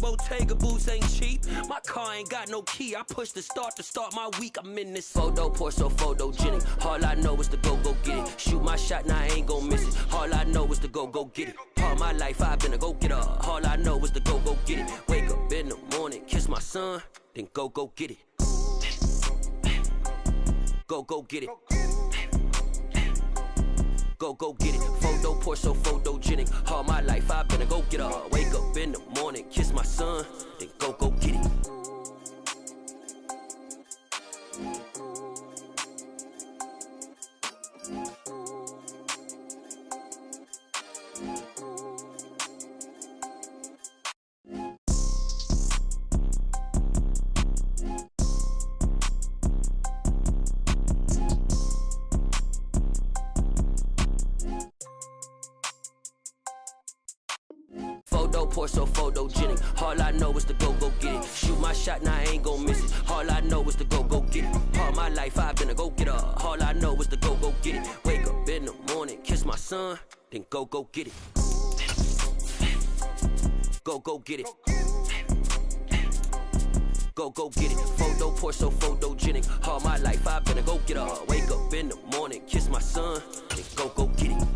Bottega boots ain't cheap. My car ain't got no key. I push the start to start my week. I'm in this photo, pour so photogenic. All I know is to go get it. Shoot my shot, now I ain't gon' miss it. All I know is to go get it. All my life I've been a go getter. All I know is to go get it. Wake up in the morning, kiss my son, then go get it. Go get it. Go get it. Photo, pour so photogenic. All my life I've been a go getter. Wake up in the morning, kiss my son, then go get it. Pour so photogenic. All I know is to go get it. Shoot my shot, now I ain't gon' miss it. All I know is to go get it. All my life I've been a go getter. All I know is to go get it. Wake up in the morning, kiss my son, then go get it. Go get it. Go get it. Photo, pour so photogenic. All my life I've been a go getter. Wake up in the morning, kiss my son, then go get it.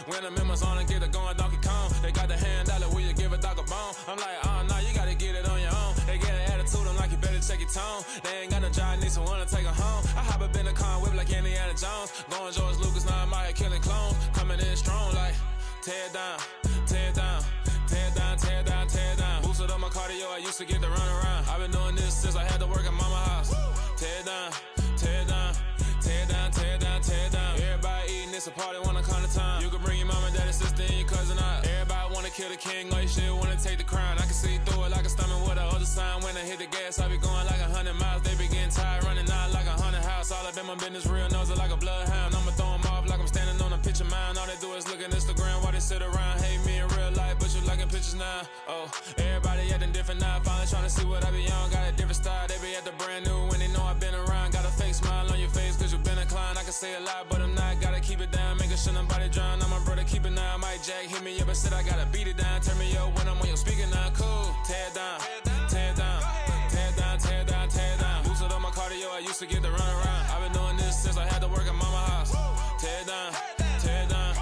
When the members on and get it going Donkey Kong, they got the hand dollar, will you give a dog a bone? I'm like, oh no, you gotta get it on your own. They get an attitude, I'm like, you better check your tone. They ain't got no job, need someone to take her home. I hop up in the car, whip like Indiana Jones. Going George Lucas, now I'm out here killing clones. Coming in strong like, tear down, tear down, tear down, tear down, tear down. Boosted up my cardio, I used to get to run around. I've been doing this since I had to work at mama house. Tear down, tear down, tear down, tear down, tear down. Everybody eating, it's a party, wanna come to time. You can bring your mom and daddy, sister, and your cousin out. Everybody wanna kill the king, or you shit wanna take the crown. I can see through it like a stomach with a other sign. When I hit the gas, I be going like 100 miles. They be getting tired, running out like 100 house. All up in my business, real nose it like a bloodhound. I'ma throw them off like I'm standing on a picture mound. All they do is look at Instagram while they sit around. Hate me in real life, but you liking pictures now. Oh, everybody acting different now. Finally trying to see what I be on. Got a different style, they be at the brand new when they know I've been around. Got a fake smile on your face, cause you been inclined. I can say a lot, but I'm not. Gotta keep it down, making sure nobody drown. I'm my brother, keep it now. Mike Jack hit me up and said I gotta beat it down. Turn me up when I'm on your speaker now. Cool, tear down, tear down, tear down, tear down, tear down. Boosted up my cardio, I used to get to run around. I've been doing this since I had to work at mama house. Tear down, tear down,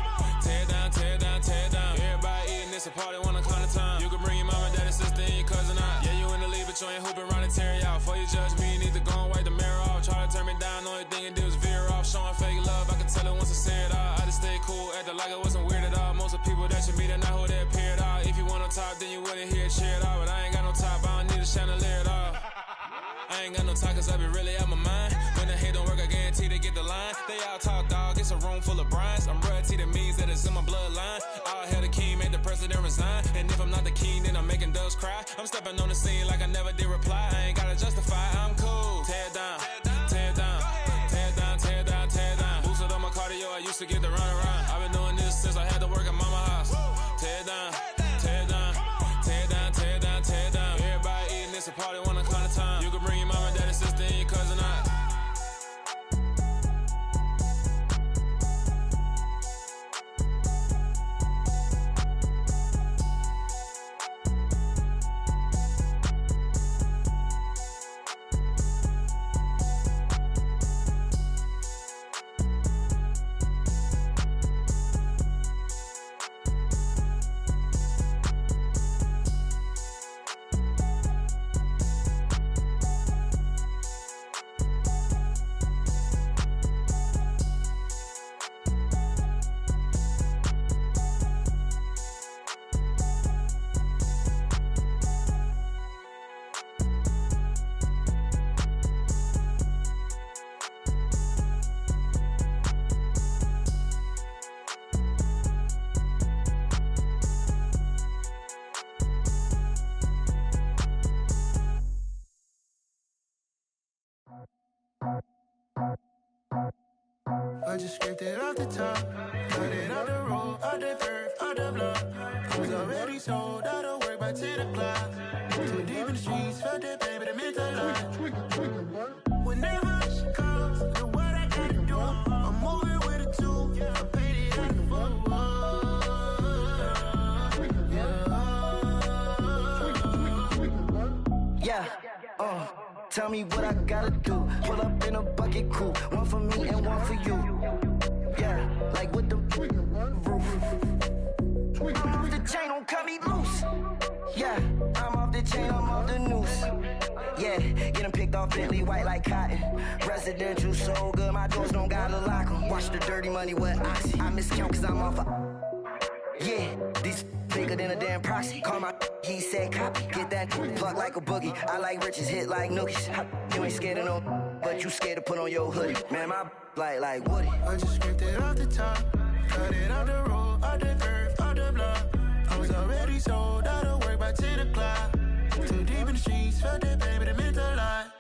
tear down, tear down, tear down. Everybody eating, it's a party, wanna come to time. You can bring your mom and daddy, sister, and your cousin out. Yeah, you in the lead, but you ain't hooping around and tear you out. Before you judge me, you need to go and wipe the mirror off. Try to turn me down, only thing you do is veer off. Showing fake love, I can tell it once I say it all. I just stay cool, acting like it wasn't weird at all. Most of the people that you meet are not who they appear at all. If you want on top, then you wouldn't hear it cheer at all. But I ain't got no top, I don't need a chandelier at all. I ain't got no talk, cause I be really out my mind. When the hate don't work, I guarantee they get the line. They all talk, dog, it's a room full of brinds. I'm royalty, that means that it's in my bloodline. All hell the king, made the president resign. And if I'm not the king, then I'm making doves cry. I'm stepping on the scene like I never did reply. I ain't gotta justify, I'm cool. Tear down, tear down, tear down, tear down, tear down. Boosted up my cardio, I used to get to run around. I've been doing this since I had to work at mama house. Tear down, tear down, tear down, tear down, tear down. Everybody eating, it's a party, wanna come to time. You can bring your mom and daddy, sister, and your cousin out. I just scraped it off the top. Cut it off the road, off the curve, off the block. I was already sold out of work by 10 o'clock. Too deep in the streets, felt that pain, but it meant a lot. Whenever she calls, know what I gotta do. I'm moving with a two. I paid it out the full. Yeah, tell me what I gotta do. Pull up in a bucket crew, one for me and one for you. Yeah, like with the roof. I'm off the chain, don't cut me loose. Yeah, I'm off the chain, I'm off the noose. Yeah, getting picked off Bentley white like cotton. Residential so good, my doors don't gotta lock 'em. Watch the dirty money with Oxy. I miscount cause I'm off yeah, these bigger than a damn proxy. Call my he said copy. Get that plug like a boogie. I like riches, hit like nookies. You ain't scared of no, but you scared to put on your hoodie. Man, my like Woody. I just scraped it off the top. Cut it off the road, off the curve, off the block. I was already sold out of work by 10 o'clock. Too deep in the streets, felt that pain, but it meant a lot.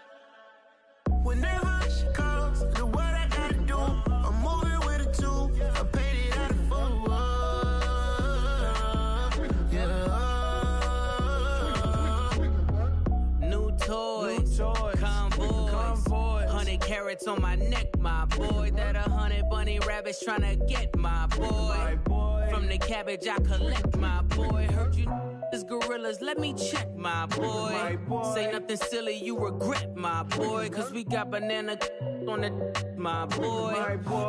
Whenever she calls, know what I gotta do. I'm moving with a two. I paid it out of full. Toys, convoys, 100 carats on my neck, my boy. That 100 bunny rabbits tryna get my boy. From the cabbage I collect, my boy. Heard you is gorillas, let me check, my boy. Say nothing silly, you regret, my boy. Cause we got banana on the my boy.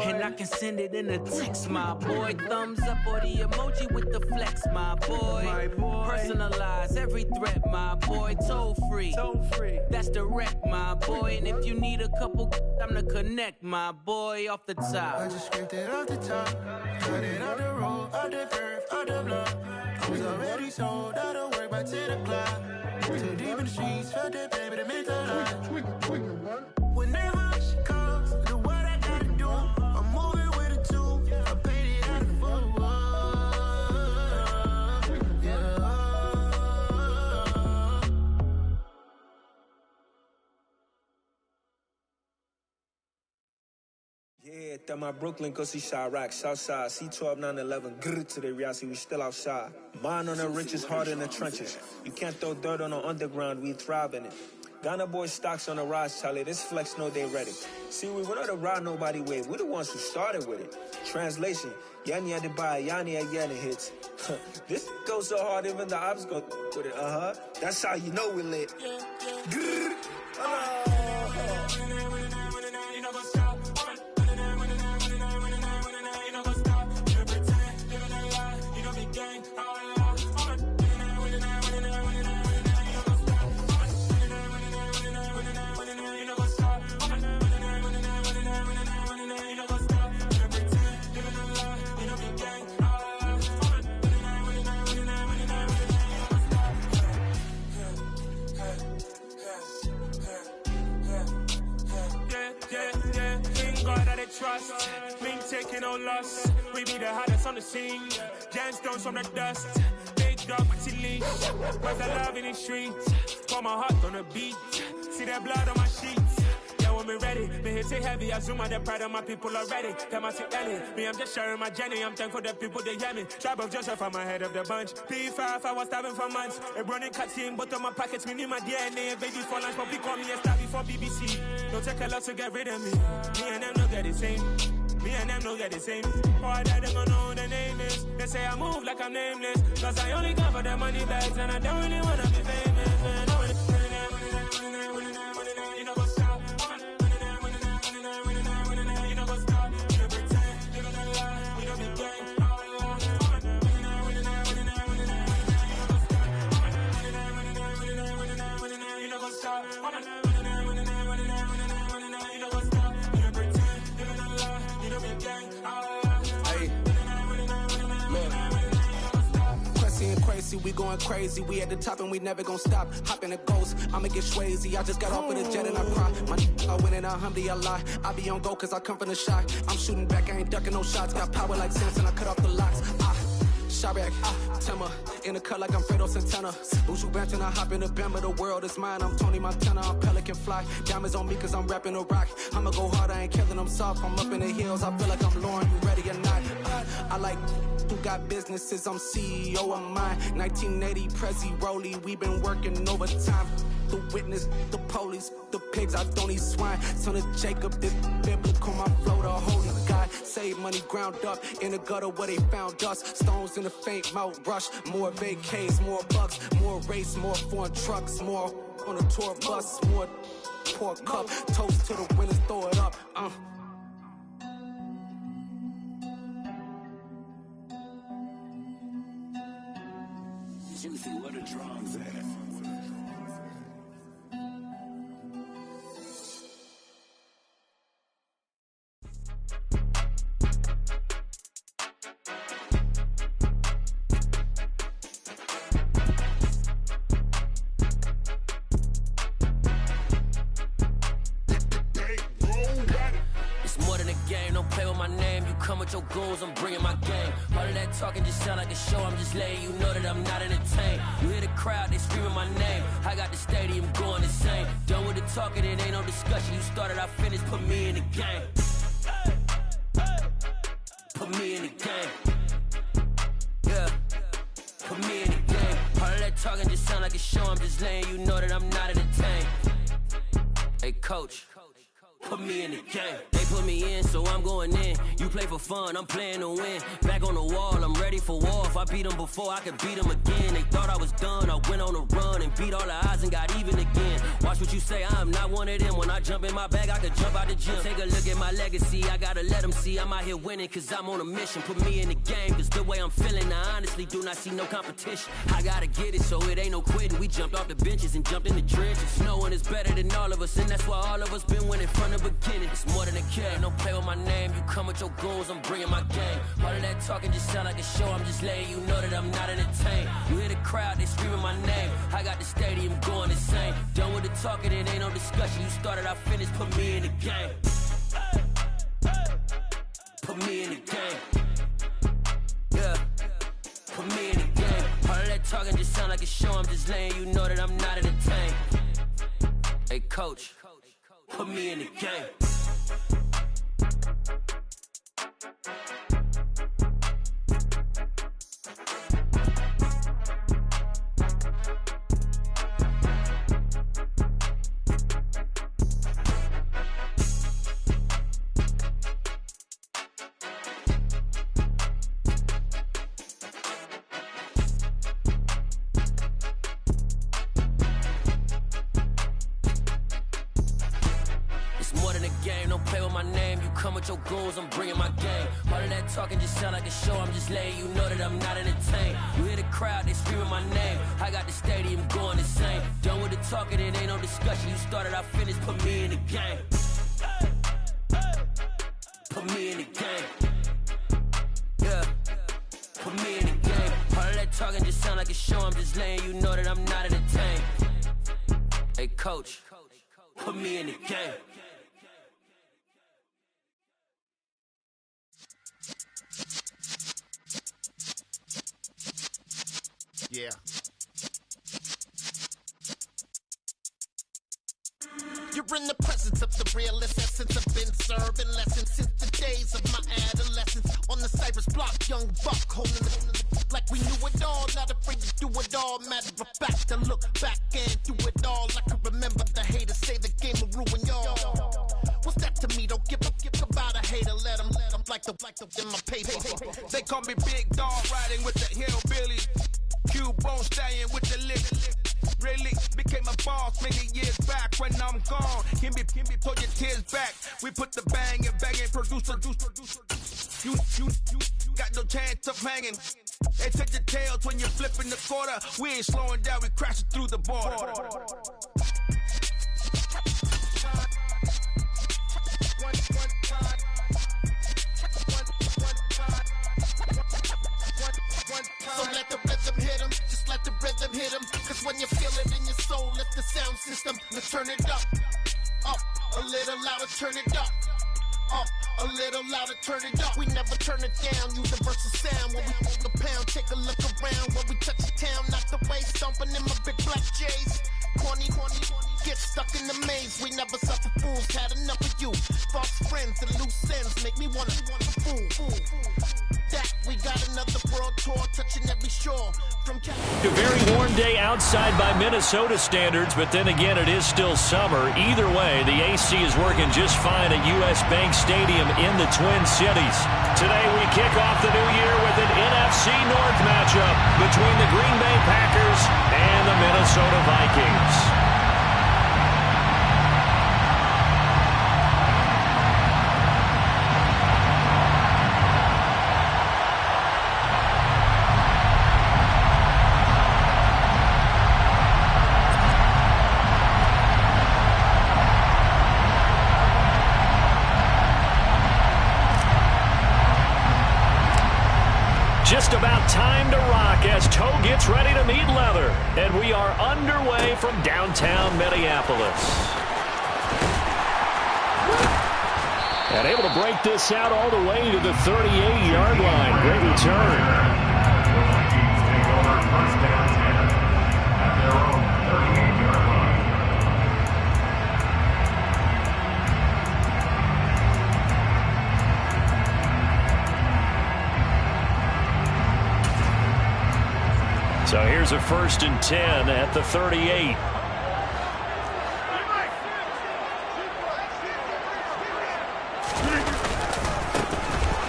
And I can send it in a text, my boy. Thumbs up or the emoji with the flex, my boy. Personalize every threat, my boy. Toll free. That's direct, my boy. And if you need a couple, I'm the connect, my boy. Off the top. I just scraped it off the top. Cut it off the road, off the curve, off the block. I was already sold out of work by 10 o'clock. Too deep in the streets, felt that pain, but it meant a lot. Whenever she calls, know what I gotta do. I'm moving with a two. I paid it out of full. Yeah, that my Brooklyn, go see Chirac, Southside, C12, 911, grrr to the reality, we still outside. Mine on the riches, hard in the trenches. You can't throw dirt on the underground, we thrive in it. Ghana boys stocks on the rise, Charlie, this flex know they ready. See, we went on the ride nobody with, we the ones who started with it. Translation, Yani had to buy, Yani again it hits. This goes so hard, even the ops go with it, That's how you know we lit. Grrr, trust, been taking no loss. We be the hottest on the scene. Gemstones from the dust. Big dog, pretty leash. Where's the love in the streets? Pour my heart on the beat. See that blood on my sheets. Yeah, when we ready, me hit it heavy. I zoom out the pride of my people already. Them I see Ellie. Me, I'm just sharing my journey. I'm thankful that people they hear me. Tribe of Joseph, I'm ahead of the bunch. P5, I was starving for months. A running cut in, but on my pockets, me need my DNA. Baby for lunch, but we call me a star before BBC. Don't take a lot to get rid of me. Me and them no get the same. Me and them no get the same. All that they gonna know the name is. They say I move like I'm nameless. Cause I only come for the money bags and I don't really wanna be famous, man. You know what's up? You know what's up? You pretend, live in a lie. We don't be gang. You know what's up? Crazy, we going crazy. We at the top and we never gonna stop. Hop in a ghost, I'ma get swayzy. I just got off with a jet and I cry. My I win and alhamdulillah. I be on go cause I come from the shot. I'm shooting back, I ain't ducking no shots. Got power like Samson, I cut off the locks. Chirac, Timber, in the cut like I'm Fredo Santana. Buju Banton, I hop in the Bama, the world is mine. I'm Tony Montana, I'm Pelican Fly. Diamonds on me cause I'm rapping a rock. I'ma go hard, I ain't killing them soft. I'm up in the hills, I feel like I'm Lauren, you ready or not? I like who got businesses, I'm CEO of mine. 1980, Prezi Rolly, we been working overtime. The witness, the police, the pigs, I don't eat swine. Son of Jacob, this biblical, my flow, the holy God. Save money ground up in the gutter where they found us. Stones in the faint mouth rush. More vacays, more bucks, more race, more foreign trucks, more on a tour bus, more pork cup. Toast to the winners, throw it up. Juicy, where the drums at? Your goons, I'm bringing my game. All of that talking just sound like a show. I'm just letting you know that I'm not entertained. You hear the crowd, they screaming my name. I got the stadium going insane. Done with the talking, it ain't no discussion. You started, I finished, put me in the game. Put me in the game. Yeah, put me in the game. All of that talking just sound like a show. I'm just letting you know that I'm not entertained. Hey, coach. Put me in the game. They put me in, so I'm going in. You play for fun, I'm playing to win. Back on the wall, I'm ready for war. If I beat them before, I could beat them again. They thought I was done, I went on a run and beat all the odds and got even again. Watch what you say, I'm not one of them. When I jump in my bag, I could jump out the gym. Take a look at my legacy, I gotta let them see I'm out here winning, cause I'm on a mission. Put me in the game, cause the way I'm feeling, I honestly do not see no competition. I gotta get it, so it ain't no quitting. We jumped off the benches and jumped in the trenches. No one is better than all of us, and that's why all of us been winning from the beginning. It's more than a kid, don't play with my name. You come with your goons, I'm bringing my game. All of that talking just sound like a show. I'm just letting you know that I'm not entertained. You hear the crowd, they screaming my name. I got the stadium going insane. Done with the talking, it ain't no discussion. You started, I finished, put me in the game. Put me in the game. Yeah, put me in the game. All of that talking just sound like a show. I'm just letting you know that I'm not entertained. Hey, coach. Put me in the game. Your goons, I'm bringing my game. All of that talking just sound like a show. I'm just letting you know that I'm not entertained. You hear the crowd, they screaming my name. I got the stadium going insane. Done with the talking, it ain't no discussion. You started, I finished, put me in the game. Put me in the game. Yeah, put me in the game. All of that talking just sound like a show. I'm just letting you know that I'm not entertained. Hey, coach, put me in the game. Yeah. You're in the presence of the realest essence. I've been serving lessons since the days of my adolescence. On the Cypress block, young buck holding it like we knew it all. Not afraid to do it all. Matter of fact, to look back and do it all. I can remember the haters say the game will ruin y'all. What's that to me? Don't give about a hater. Let them like the in my paper. They call me Big Dog, riding with the hillbilly. Q-Bone stallion with the lip. Really became a boss many years back. When I'm gone, can be pull your tears back. We put the bang and producer. You got no chance of hanging. They take the tails when you're flipping the quarter. We ain't slowing down, we crashing through the border. So let the rhythm hit him, just let the rhythm hit him. Cause when you feel it in your soul, lift the sound system. Let's turn it up, a little louder, turn it up, A little louder, turn it up. We never turn it down. Universal sound when we hold the pound. Take a look around when we touch the town. Not the way stomping in my big black J's. Corny, get stuck in the maze. We never suffer fools. Had enough of you. False friends and loose ends make me wanna fool. That we got another world tour touching every shore. From a very warm day outside by Minnesota standards, but then again, it is still summer. Either way, the AC is working just fine at U.S. Bank Stadium in the Twin Cities. Today, we kick off the new year with an NFC North matchup between the Green Bay Packers and the Minnesota Vikings. Just about time to rock as Toe gets ready to meet leather. And we are underway from downtown Minneapolis. And able to break this out all the way to the 38-yard line. Great return. So here's a 1st and 10 at the 38.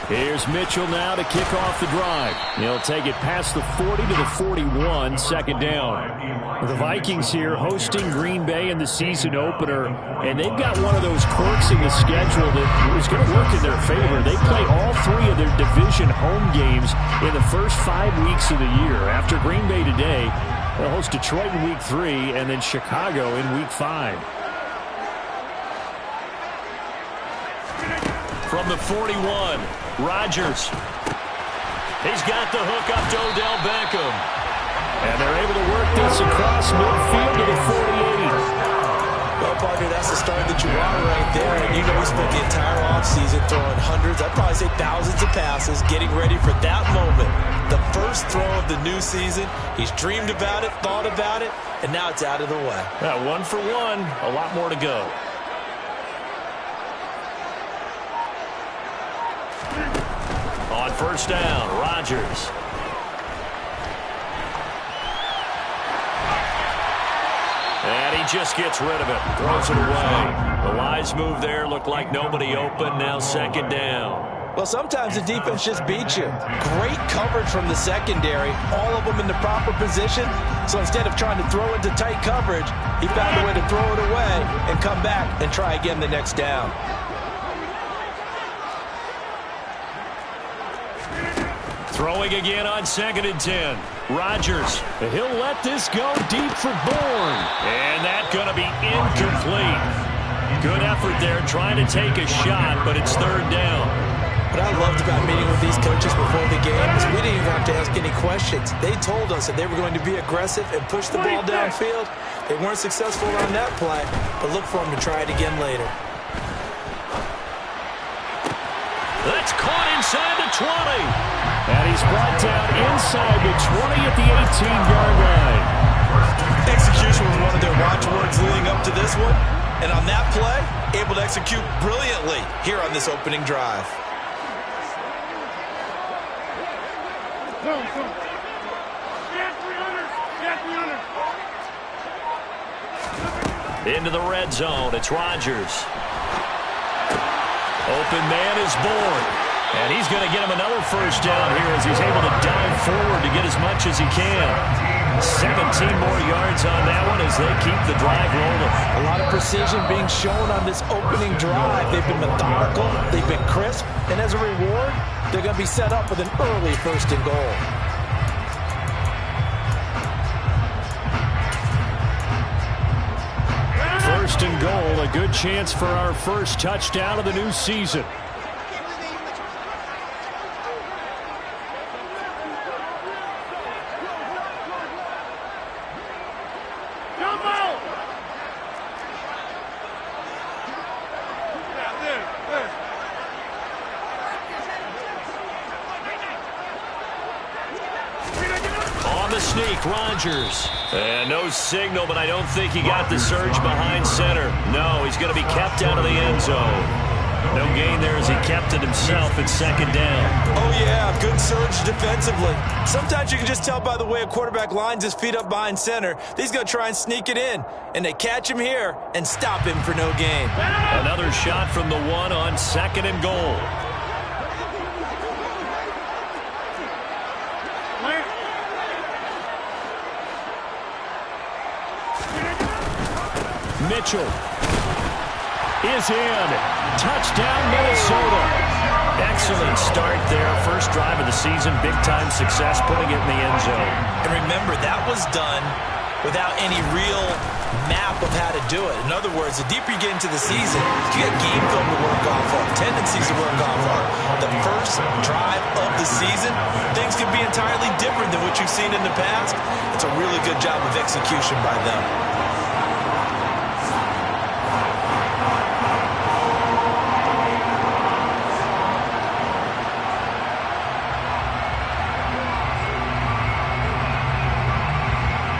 Here's Mitchell now to kick off the drive. He'll take it past the 40 to the 41, 2nd down. The Vikings here hosting Green Bay in the season opener, and they've got one of those quirks in the schedule that is going to work in their favor. They play all 3 of their division home games in the first 5 weeks of the year. After Green Bay today, they'll host Detroit in week 3 and then Chicago in week 5. From the 41, Rodgers. He's got the hook up to Odell Beckham. And they're able to work this across midfield to the 48. Well, partner, that's the start that you want right there. And you know we spent the entire offseason throwing hundreds, I'd probably say thousands of passes, getting ready for that moment. The first throw of the new season. He's dreamed about it, thought about it, and now it's out of the way. 1 for 1, a lot more to go. On 1st down, Rodgers. And he just gets rid of it, throws it away. The Lions move there, looked like nobody open, now 2nd down. Well, sometimes the defense just beats you. Great coverage from the secondary, all of them in the proper position. So instead of trying to throw into tight coverage, he found a way to throw it away and come back and try again the next down. Throwing again on 2nd and 10. Rodgers. He'll let this go deep for Bourne. And that's going to be incomplete. Good effort there trying to take a shot, but it's 3rd down. What I loved about meeting with these coaches before the game is we didn't even have to ask any questions. They told us that they were going to be aggressive and push the ball downfield. They weren't successful on that play, but look for them to try it again later. That's caught inside the 20. And he's brought down inside the 20 at the 18-yard line. Execution was one of their watchwords leading up to this one. And on that play, able to execute brilliantly here on this opening drive. Into the red zone, it's Rodgers. Open man is Bourne. And he's going to get him another 1st down here as he's able to dive forward to get as much as he can. 17 more yards on that one as they keep the drive rolling. A lot of precision being shown on this opening drive. They've been methodical, they've been crisp, and as a reward, they're going to be set up with an early 1st and goal. First and goal, a good chance for our first touchdown of the new season. the sneak, Rodgers. And no signal, but I don't think he got the surge behind center. No, he's going to be kept out of the end zone. No gain there as he kept it himself at second down. Oh, yeah, good surge defensively. Sometimes you can just tell by the way a quarterback lines his feet up behind center. He's going to try and sneak it in, and they catch him here and stop him for no gain. Another shot from the one on second and goal. Mitchell is in. Touchdown, Minnesota. Excellent start there. First drive of the season. Big-time success putting it in the end zone. And remember, that was done without any real map of how to do it. In other words, the deeper you get into the season, you get game film to work off of, tendencies to work off of. The first drive of the season, things can be entirely different than what you've seen in the past. It's a really good job of execution by them.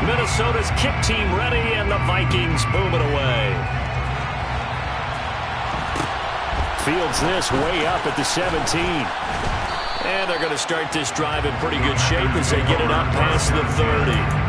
Minnesota's kick team ready, and the Vikings boom it away. Fields this way up at the 17. And they're going to start this drive in pretty good shape as they get it up past the 30.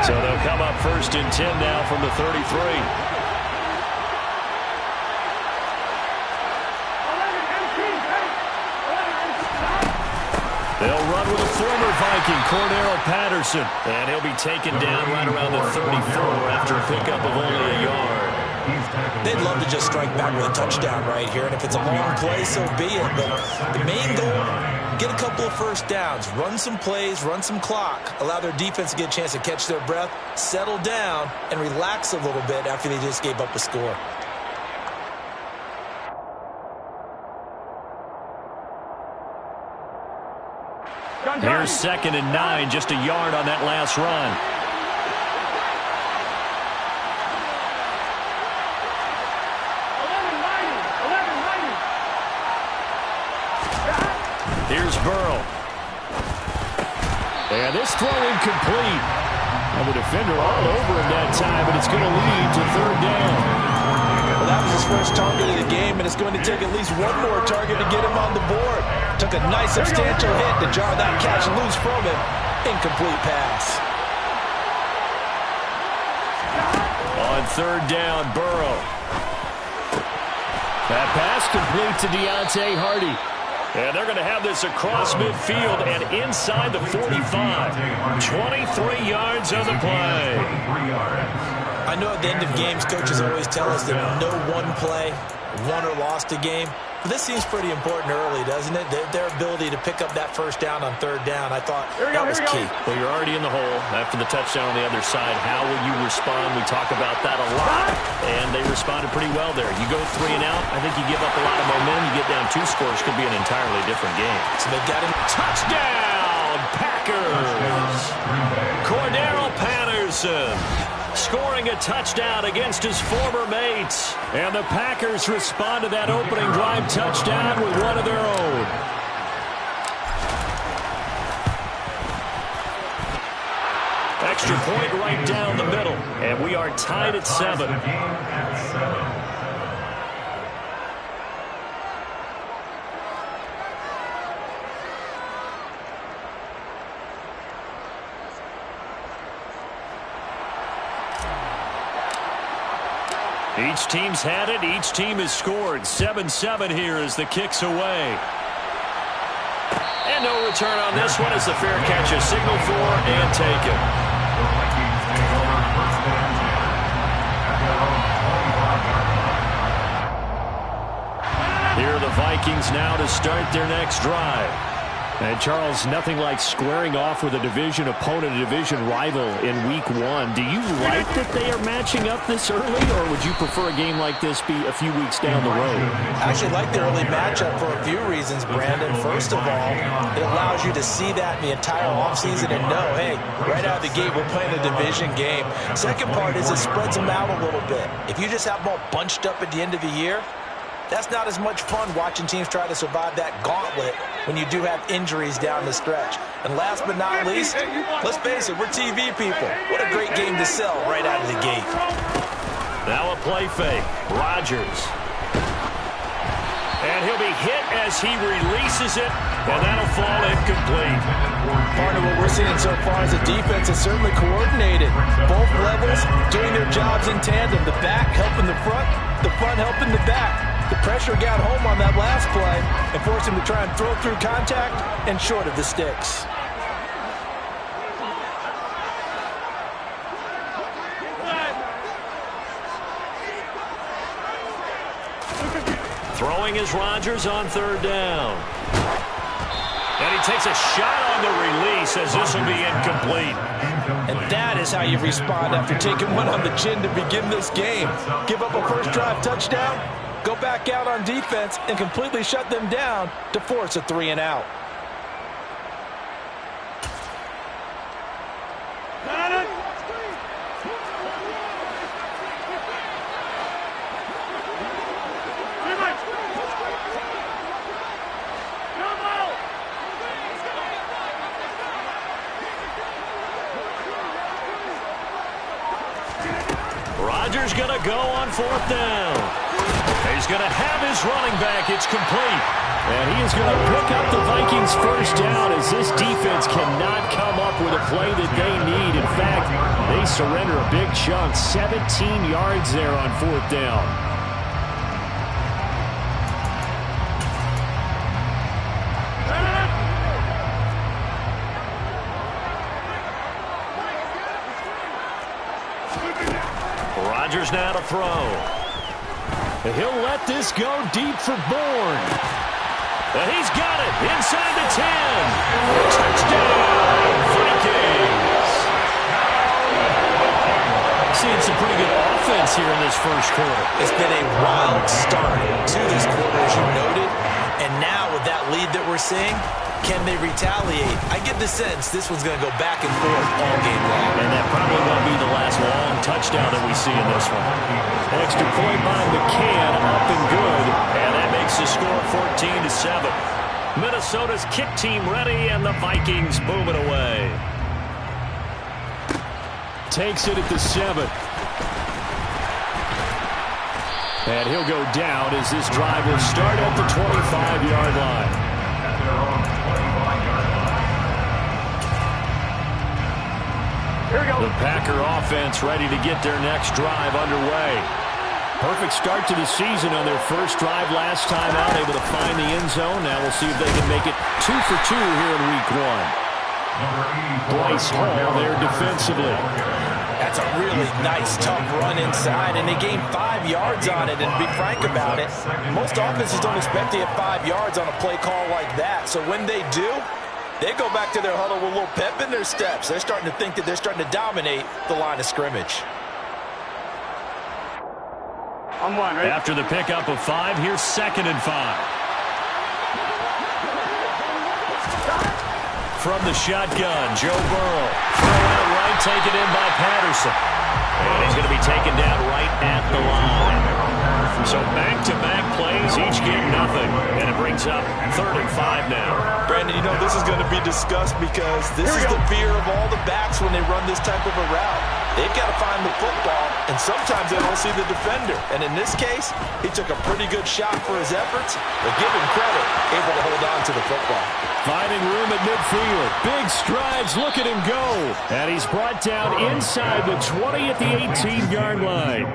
So they'll come up 1st and 10 now from the 33. They'll run with a former Viking, Cordero Patterson. And he'll be taken down right around the 34 after a pickup of only a yard. They'd love to just strike back with a touchdown right here. And if it's a long play, so be it. But the main goal, get a couple of first downs, run some plays, run some clock, allow their defense to get a chance to catch their breath, settle down, and relax a little bit after they just gave up a score. Here's 2nd and 9, just a yard on that last run. Here's Burrow. And this throw incomplete. And the defender all over him that time, but it's going to lead to 3rd down. Well, that was his first target of the game, and it's going to take at least one more target to get him on the board. Took a nice substantial hit to jar that catch loose from him. Incomplete pass. On 3rd down, Burrow. That pass complete to Deontay Hardy. And they're going to have this across midfield and inside the 45. 23 yards on the play. I know at the end of games, coaches always tell us that no one play won or lost a game. But this seems pretty important early, doesn't it? Their ability to pick up that first down on 3rd down, I thought that was key. Well, you're already in the hole after the touchdown on the other side. How will you respond? We talk about that a lot, and they responded pretty well there. You go 3 and out, I think you give up a lot of momentum. You get down 2 scores, could be an entirely different game. So they got him. Touchdown, Packers! Cordero Patterson scoring a touchdown against his former mates. And the Packers respond to that opening drive touchdown with one of their own. Extra point right down the middle. And we are tied at 7. Each team's had it. Each team has scored. 7-7 here as the kick's away. And no return on this one as the fair catch is signaled for and taken. Here are the Vikings now to start their next drive. And Charles, nothing like squaring off with a division opponent, a division rival in week 1. Do you like that they are matching up this early, or would you prefer a game like this be a few weeks down the road? I actually like the early matchup for a few reasons, Brandon. First of all, it allows you to see that in the entire offseason and know, hey, right out of the gate, we're playing a division game. Second part is it spreads them out a little bit. If you just have them all bunched up at the end of the year, that's not as much fun watching teams try to survive that gauntlet when you do have injuries down the stretch. And last but not least, let's face it, we're TV people. What a great game to sell right out of the gate. Now a play fake. Rodgers. And he'll be hit as he releases it, and that'll fall incomplete. Part of what we're seeing so far is the defense is certainly coordinated. Both levels doing their jobs in tandem. The back helping the front helping the back. The pressure got home on that last play and forced him to try and throw through contact and short of the sticks. Throwing is Rodgers on 3rd down. And he takes a shot on the release as this will be incomplete. And that is how you respond after taking one on the chin to begin this game. Give up a first drive touchdown, go back out on defense and completely shut them down to force a 3-and-out. Rodgers going to go on 4th down. He's going to have his running back. It's complete. And he is going to pick up the Vikings' first down as this defense cannot come up with a play that they need. In fact, they surrender a big chunk. 17 yards there on 4th down. Rodgers now to throw. And he'll let this go deep for Bourne. And he's got it inside the 10. Touchdown, Vikings. Seeing some pretty good offense here in this first quarter. It's been a wild start to this quarter, as you noted. And now with that lead that we're seeing, can they retaliate? I get the sense this one's going to go back and forth all game long. And that probably won't be the last long touchdown that we see in this one. Extra point by McCann, up and good. And that makes the score 14-7. Minnesota's kick team ready, and the Vikings boom it away. Takes it at the 7. And he'll go down as this drive will start at the 25-yard line. The Packer offense ready to get their next drive underway. Perfect start to the season on their first drive last time out, able to find the end zone. Now we'll see if they can make it 2 for 2 here in week 1. Bryce Hall there defensively. That's a really nice, tough run inside, and they gained 5 yards on it. And to be frank about it, most offenses don't expect to get 5 yards on a play call like that. So when they do, they go back to their huddle with a little pep in their steps. They're starting to think that they're starting to dominate the line of scrimmage. After the pickup of 5, here's 2nd and 5. From the shotgun, Joe Burrow. Throw out right, taken in by Patterson. And he's going to be taken down right at the line. So back-to-back plays, each get nothing. And it brings up 3rd and 5 now. Brandon, you know this is going to be discussed because this is the fear of all the backs when they run this type of a route. They've got to find the football, and sometimes they don't see the defender. And in this case, he took a pretty good shot for his efforts, but give him credit, able to hold on to the football. Finding room at midfield. Big strides, look at him go. And he's brought down inside the 20 at the 18-yard line.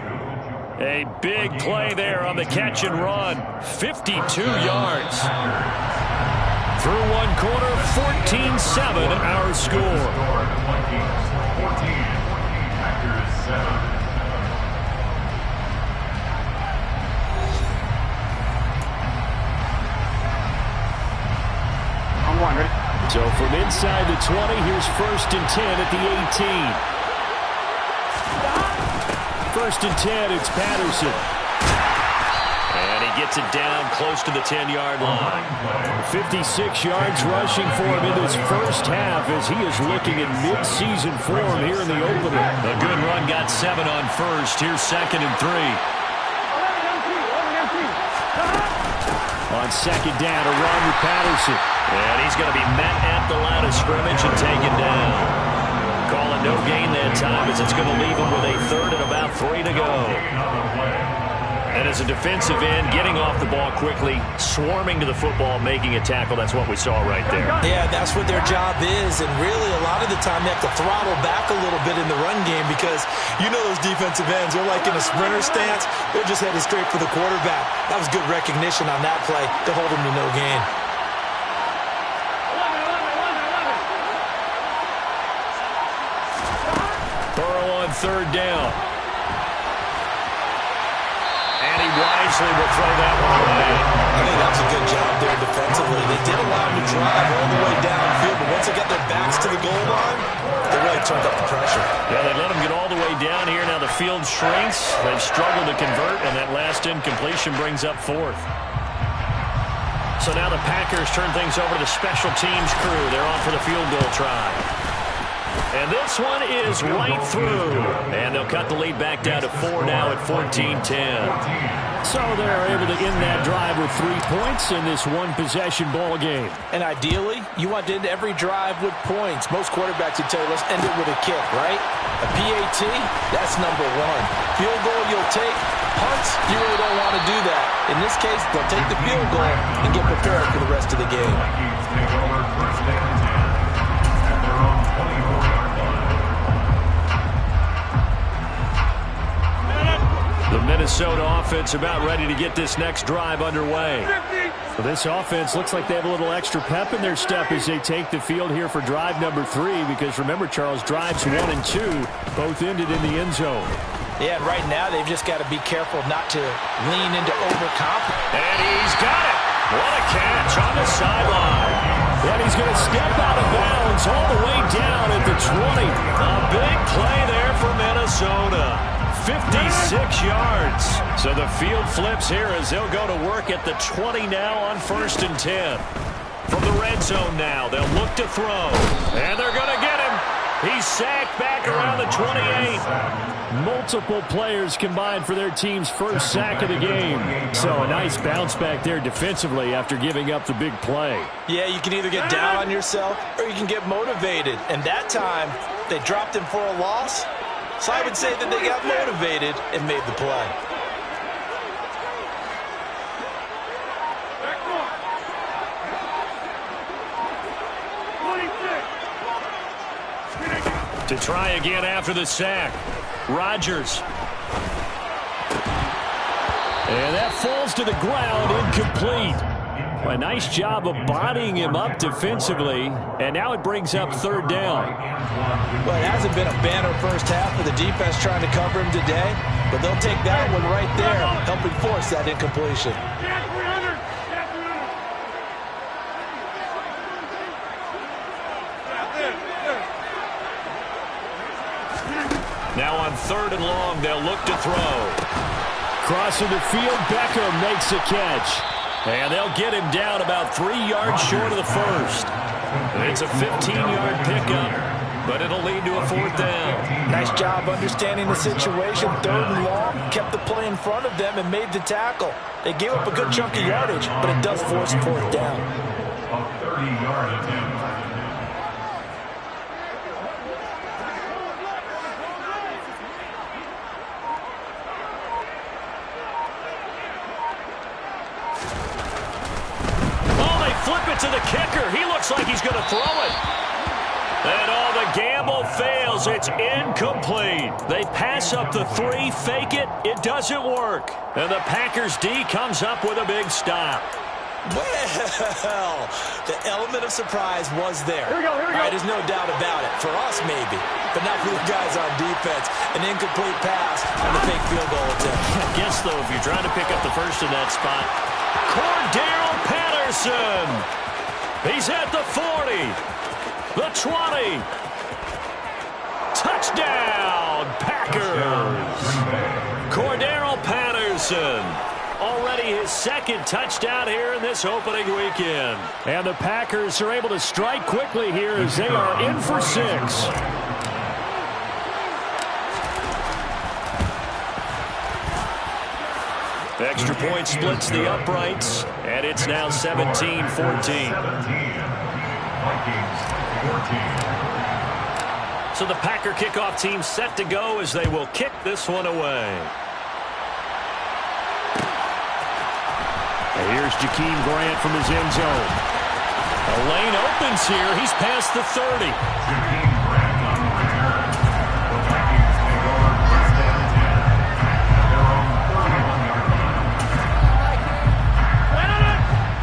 A big play there on the catch and run. 52 yards. Through one quarter, 14-7 our score. I'm one, ready? So from inside the 20, here's 1st and 10 at the 18. 1st and 10, it's Patterson. And he gets it down close to the 10-yard line. 56 yards rushing for him in this first half as he is looking in mid-season form here in the opener. A good run got 7 on first. Here's 2nd and 3. On 2nd down, a run with Patterson. And he's going to be met at the line of scrimmage and taken down. Calling no gain that time as it's going to leave him with a 3rd and about 3 to go. And as a defensive end, getting off the ball quickly, swarming to the football, making a tackle, that's what we saw right there. Yeah, that's what their job is. And really, a lot of the time, they have to throttle back a little bit in the run game because you know those defensive ends, they're like in a sprinter stance. They're just headed straight for the quarterback. That was good recognition on that play to hold him to no gain. Burrow on 3rd down. Wisely will throw that one away. I think that was a good job there defensively. They did allow him to drive all the way downfield, but once they got their backs to the goal line, they really turned up the pressure. Yeah, they let him get all the way down here. Now the field shrinks. They've struggled to convert, and that last incompletion brings up 4th. So now the Packers turn things over to the special teams crew. They're on for the field goal try. And this one is right through. And they'll cut the lead back down to 4 now at 14-10. So they're able to end that drive with 3 points in this one-possession ball game. And ideally, you want to end every drive with points. Most quarterbacks would tell you, let's end it with a kick, right? A PAT, that's number 1. Field goal you'll take. Punts, you really don't want to do that. In this case, they'll take the field goal and get prepared for the rest of the game. The Minnesota offense about ready to get this next drive underway. So this offense looks like they have a little extra pep in their step as they take the field here for drive number 3, because remember, Charles, drives 1 and 2 both ended in the end zone. Yeah, and right now they've just got to be careful not to lean into overconfidence. And he's got it. What a catch on the sideline. And he's going to step out of bounds all the way down at the 20. A big play there for Minnesota. 56 yards. So the field flips here as they'll go to work at the 20 now on 1st and 10. From the red zone now, they'll look to throw. And they're going to get him. He's sacked back around the 28. Multiple players combined for their team's first sack of the game. So a nice bounce back there defensively after giving up the big play. Yeah, you can either get down on yourself or you can get motivated. And that time, they dropped him for a loss. So I would say that they got motivated and made the play. To try again after the sack, Rodgers. And that falls to the ground, incomplete. A nice job of bodying him up defensively, and now it brings up 3rd down. Well, it hasn't been a banner first half for the defense trying to cover him today, but they'll take that one right there, helping force that incompletion. Now on 3rd and long, they'll look to throw. Crossing the field, Beckham makes a catch. And they'll get him down about 3 yards short of the first. It's a 15-yard pickup, but it'll lead to a 4th down. Nice job understanding the situation. 3rd and long, kept the play in front of them and made the tackle. They gave up a good chunk of yardage, but it does force 4th down. A 30-yard attempt. Flip it to the kicker. He looks like he's going to throw it. And the gamble fails. It's incomplete. They pass up the 3, fake it. It doesn't work. And the Packers D comes up with a big stop. Well, the element of surprise was there. Here we go. Right, there's no doubt about it. For us, maybe. But not for the guys on defense. An incomplete pass and the fake field goal attempt. I guess, though, if you're trying to pick up the first in that spot, Cordero Patterson. He's at the 40, the 20. Touchdown, Packers. Cordero Patterson. Already his second touchdown here in this opening weekend. And the Packers are able to strike quickly here as they are in for 6. Extra point splits the uprights, and it's now 17-14. So the Packer kickoff team set to go as they will kick this one away. And here's Jakeem Grant from his end zone. A lane opens here. He's past the 30.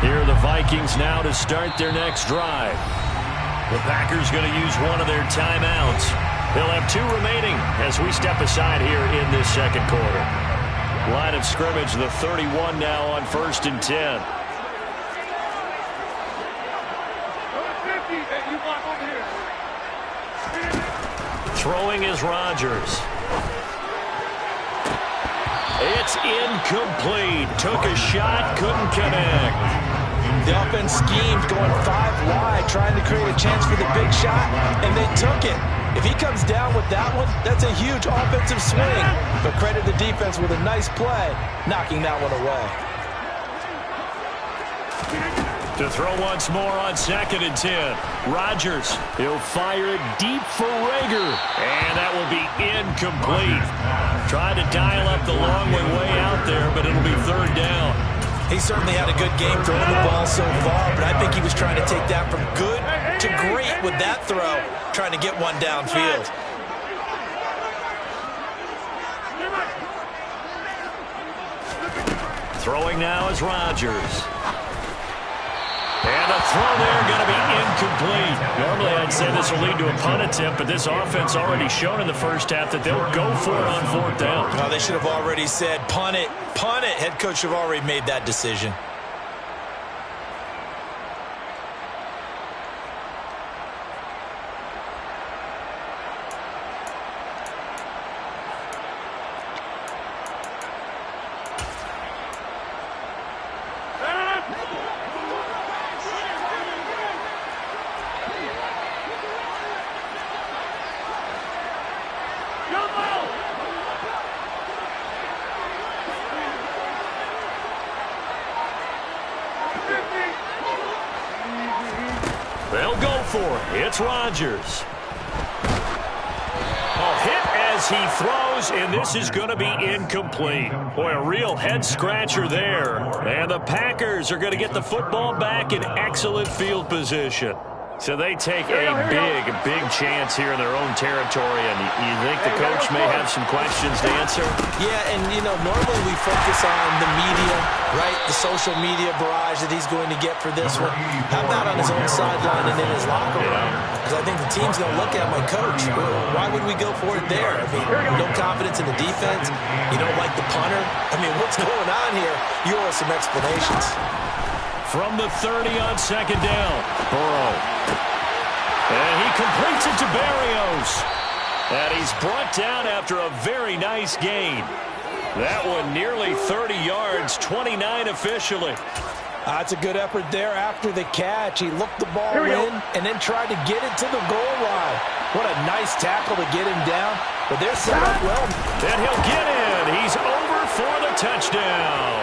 Here are the Vikings now to start their next drive. The Packers going to use one of their timeouts. They'll have 2 remaining as we step aside here in this second quarter. Line of scrimmage, the 31 now on 1st and 10. Throwing is Rodgers. It's incomplete. Took a shot, couldn't connect. The offense schemed, going 5 wide, trying to create a chance for the big shot, and they took it. If he comes down with that one, that's a huge offensive swing. But credit the defense with a nice play, knocking that one away. To throw once more on 2nd and 10. Rodgers, he'll fire it deep for Rager. And that will be incomplete. Tried to dial up the long one way out there, but it'll be 3rd down. He certainly had a good game throwing the ball so far, but I think he was trying to take that from good to great with that throw, trying to get one downfield. Throwing now is Rodgers. And a throw there going to be incomplete. Normally I'd say this will lead to a punt attempt, but this offense already shown in the first half that they'll go for it on 4th down. Well, they should have already said, punt it, punt it. Head coach should have already made that decision. They'll go for it. It's Rodgers. A hit as he throws, and this is going to be incomplete. Boy, a real head-scratcher there. And the Packers are going to get the football back in excellent field position. So they take a big chance here in their own territory, and you think the coach may have some questions to answer? Yeah, and, you know, normally we focus on the media, right, the social media barrage that he's going to get for this one. How about on his own sideline and in his locker room? Because I think the team's going to look at my coach. Why would we go for it there? I mean, no confidence in the defense. You don't like the punter. I mean, what's going on here? You owe us some explanations. From the 30 on 2nd down, Burrow. And he completes it to Berrios. And he's brought down after a very nice gain. That one nearly 30 yards, 29 officially. That's a good effort there after the catch. He looked the ball in and then tried to get it to the goal line. What a nice tackle to get him down. But they're set up well. And he'll get in. He's over for the touchdown.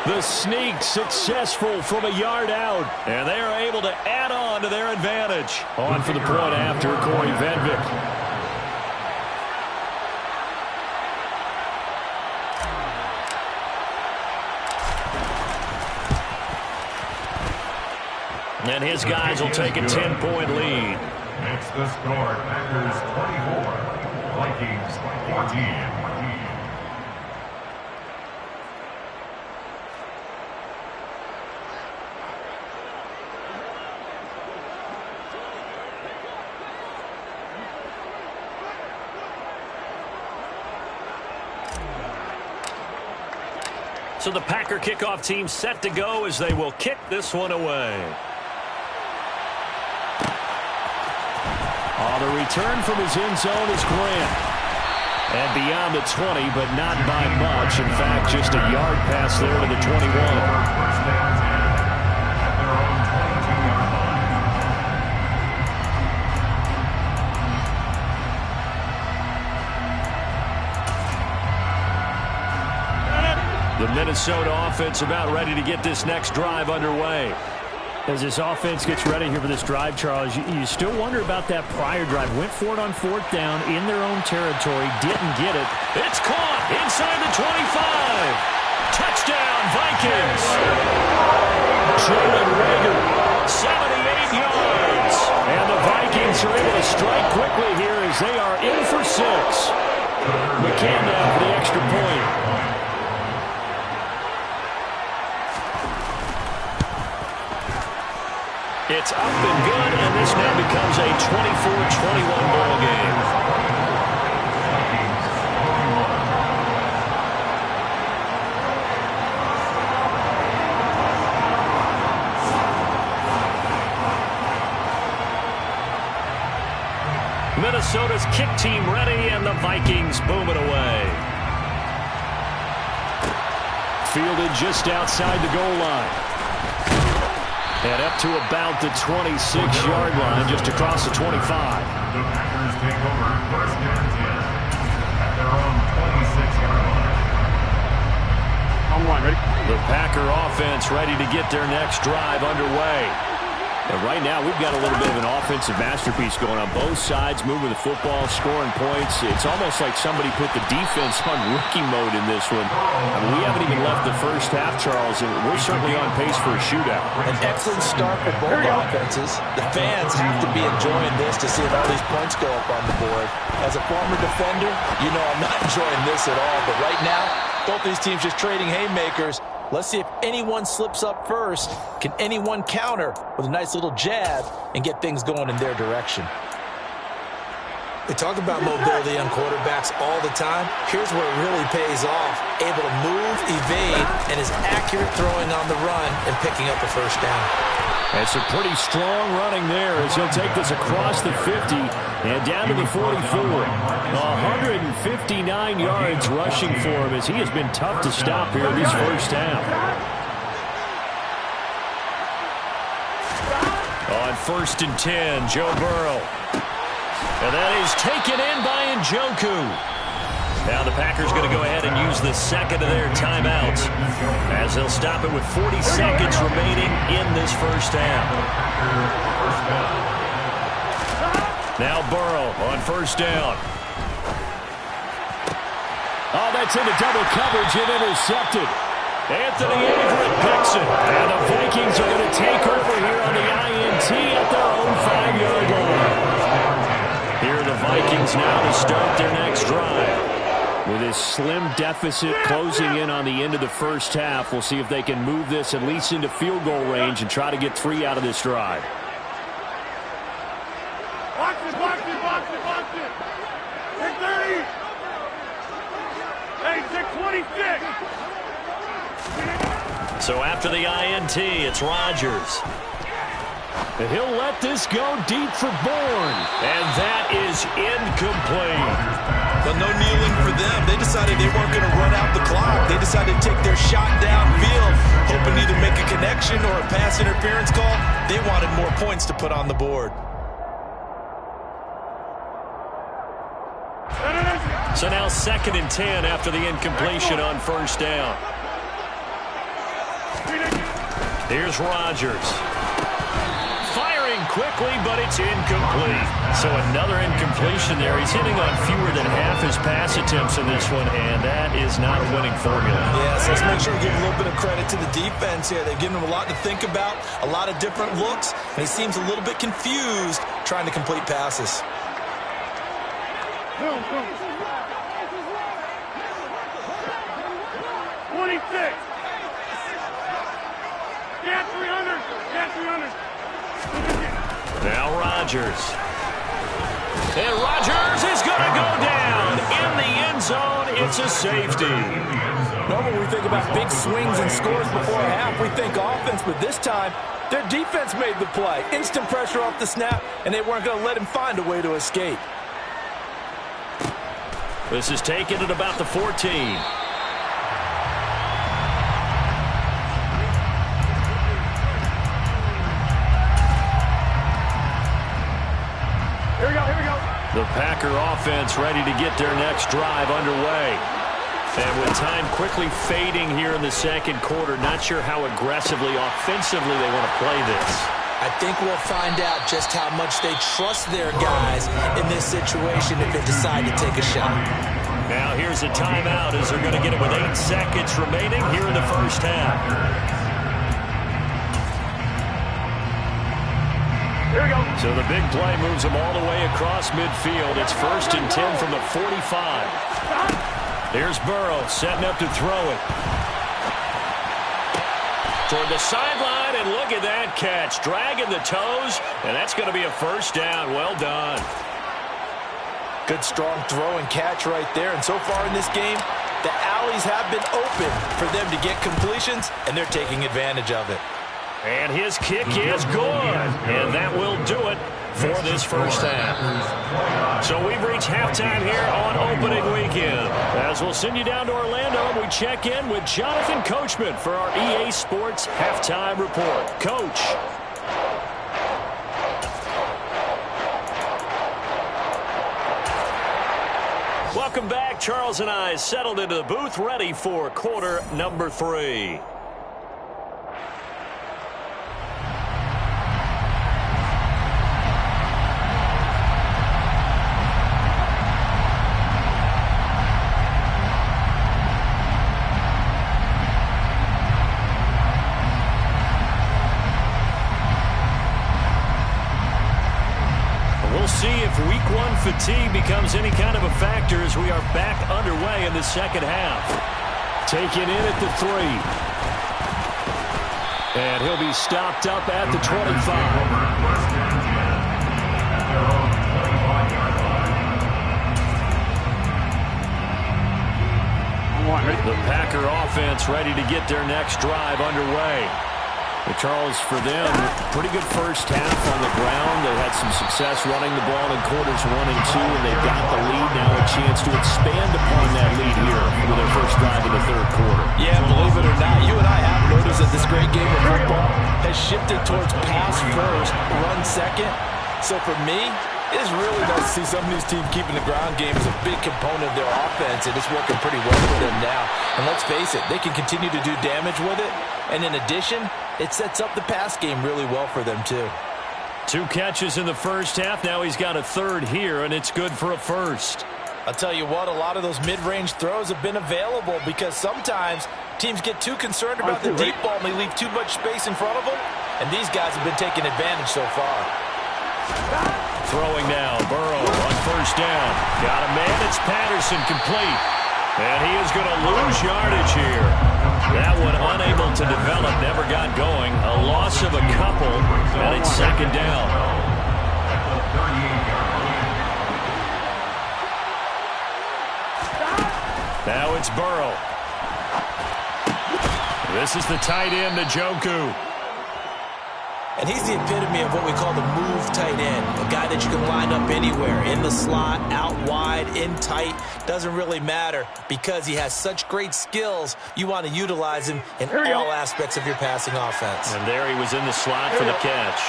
The sneak successful from a yard out. And they are able to add on to their advantage. On for the point after, Corey Venvik. And his guys will take a 10-point lead. It's the score. Packers 24, Vikings 14. So the Packer kickoff team set to go as they will kick this one away. The return from his end zone is Grant. And beyond the 20, but not by much. In fact, just a yard pass there to the 21. The Minnesota offense about ready to get this next drive underway. As this offense gets ready here for this drive, Charles, you still wonder about that prior drive. Went for it on 4th down in their own territory, didn't get it. It's caught inside the 25. Touchdown, Vikings. Jalen Reagor, 78 yards. And the Vikings are able to strike quickly here as they are in for 6. McCann now for the extra point. It's up and good, and this now becomes a 24-21 ball game. Minnesota's kick team ready, and the Vikings boom it away. Fielded just outside the goal line. And up to about the 26-yard line, just across the 25. The Packers take over 1st and 10 at their own 26-yard line. Ready? The Packer offense ready to get their next drive underway. And right now, we've got a little bit of an offensive masterpiece going on. Both sides moving the football, scoring points. It's almost like somebody put the defense on rookie mode in this one. I mean, we haven't even left the first half, Charles, and we're certainly on pace for a shootout. An excellent start for both offenses. The fans have to be enjoying this to see if all these points go up on the board. As a former defender, you know I'm not enjoying this at all. But right now, both these teams just trading haymakers. Let's see if anyone slips up first. Can anyone counter with a nice little jab and get things going in their direction? They talk about mobility on quarterbacks all the time. Here's where it really pays off. Able to move, evade, and is accurate throwing on the run and picking up a first down. It's a pretty strong running there as he'll take this across the 50 and down to the 44. 159 yards rushing for him as he has been tough to stop here this first half. On 1st and 10, Joe Burrow. And that is taken in by Njoku. Now the Packers going to go ahead and use the second of their timeouts as they'll stop it with 40 seconds remaining in this first half. Now Burrow on 1st down. Oh, that's into double coverage and intercepted. Anthony Averett picks it. And the Vikings are going to take over here on the INT at their own 5-yard line. Here are the Vikings now to start their next drive. With this slim deficit closing in on the end of the first half, we'll see if they can move this at least into field goal range and try to get 3 out of this drive. Box it, box it, box it, box it. 630. Hey, 626. So after the INT, it's Rodgers. And he'll let this go deep for Bourne. And that is incomplete. But no kneeling for them. They decided they weren't going to run out the clock. They decided to take their shot downfield, hoping to either make a connection or a pass interference call. They wanted more points to put on the board. So now 2nd and 10 after the incompletion on 1st down. Here's Rodgers. Quickly, but it's incomplete. So another incompletion there. He's hitting on fewer than half his pass attempts in this one, and that is not a winning formula. Yes, let's make sure we give a little bit of credit to the defense here. They've given him a lot to think about, a lot of different looks, and he seems a little bit confused trying to complete passes. 26. Get 300. Get 300. Now Rodgers. And Rodgers is going to go down in the end zone. It's a safety. Normally we think about big swings and scores before a half. We think offense, but this time their defense made the play. Instant pressure off the snap, and they weren't going to let him find a way to escape. This is taken at about the 14. Here we go. The Packer offense ready to get their next drive underway. And with time quickly fading here in the second quarter, not sure how aggressively, offensively they want to play this. I think we'll find out just how much they trust their guys in this situation if they decide to take a shot. Now here's a timeout as they're going to get it with 8 seconds remaining here in the first half. Here we go. So the big play moves them all the way across midfield. It's 1st and 10 from the 45. Here's Burrow setting up to throw it. Toward the sideline, and look at that catch. Dragging the toes, and that's going to be a first down. Well done. Good, strong throw and catch right there. And so far in this game, the alleys have been open for them to get completions, and they're taking advantage of it. And his kick is good. And that will do it for this first half. So we've reached halftime here on opening weekend. As we'll send you down to Orlando, and we check in with Jonathan Coachman for our EA Sports Halftime Report. Coach. Welcome back. Charles and I settled into the booth, ready for quarter number 3. See if week 1 fatigue becomes any kind of a factor as we are back underway in the second half. Taken in at the 3. And he'll be stopped up at the 25. The Packer offense ready to get their next drive underway. Charles, for them, pretty good first half on the ground. They had some success running the ball in quarters 1 and 2, and they got the lead. Now a chance to expand upon that lead here with their first drive in the third quarter. Yeah, believe it or not, you and I have noticed that this great game of football has shifted towards pass first, run second. So for me, it is really nice to see some of these teams keeping the ground game as a big component of their offense, and it's working pretty well for them now. And let's face it, they can continue to do damage with it. And in addition, it sets up the pass game really well for them, too. 2 catches in the first half. Now he's got a third here, and it's good for a first. I'll tell you what, a lot of those mid-range throws have been available because sometimes teams get too concerned about the deep ball and they leave too much space in front of them. And these guys have been taking advantage so far. Throwing now, Burrow on first down. Got a man, it's Patterson, complete. And he is going to lose yardage here. That one unable to develop, never got going. A loss of a couple, and it's second down. Now it's Burrow. This is the tight end, Njoku. And he's the epitome of what we call the move tight end. A guy that you can line up anywhere. In the slot, out wide, in tight. Doesn't really matter because he has such great skills. You want to utilize him in all aspects of your passing offense. And there he was in the slot for the catch.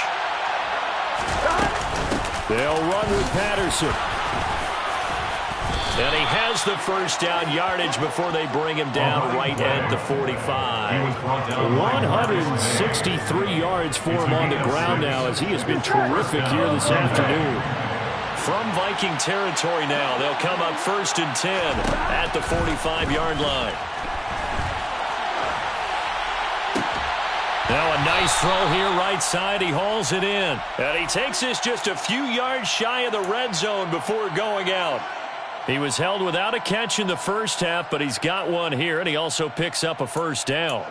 They'll run with Patterson. And he has the first down yardage before they bring him down right at the 45. 163 yards for him on the ground now as he has been terrific here this afternoon. From Viking territory now, they'll come up 1st and 10 at the 45-yard line. Now a nice throw here right side. He hauls it in. And he takes this just a few yards shy of the red zone before going out. He was held without a catch in the first half, but he's got one here, and he also picks up a first down.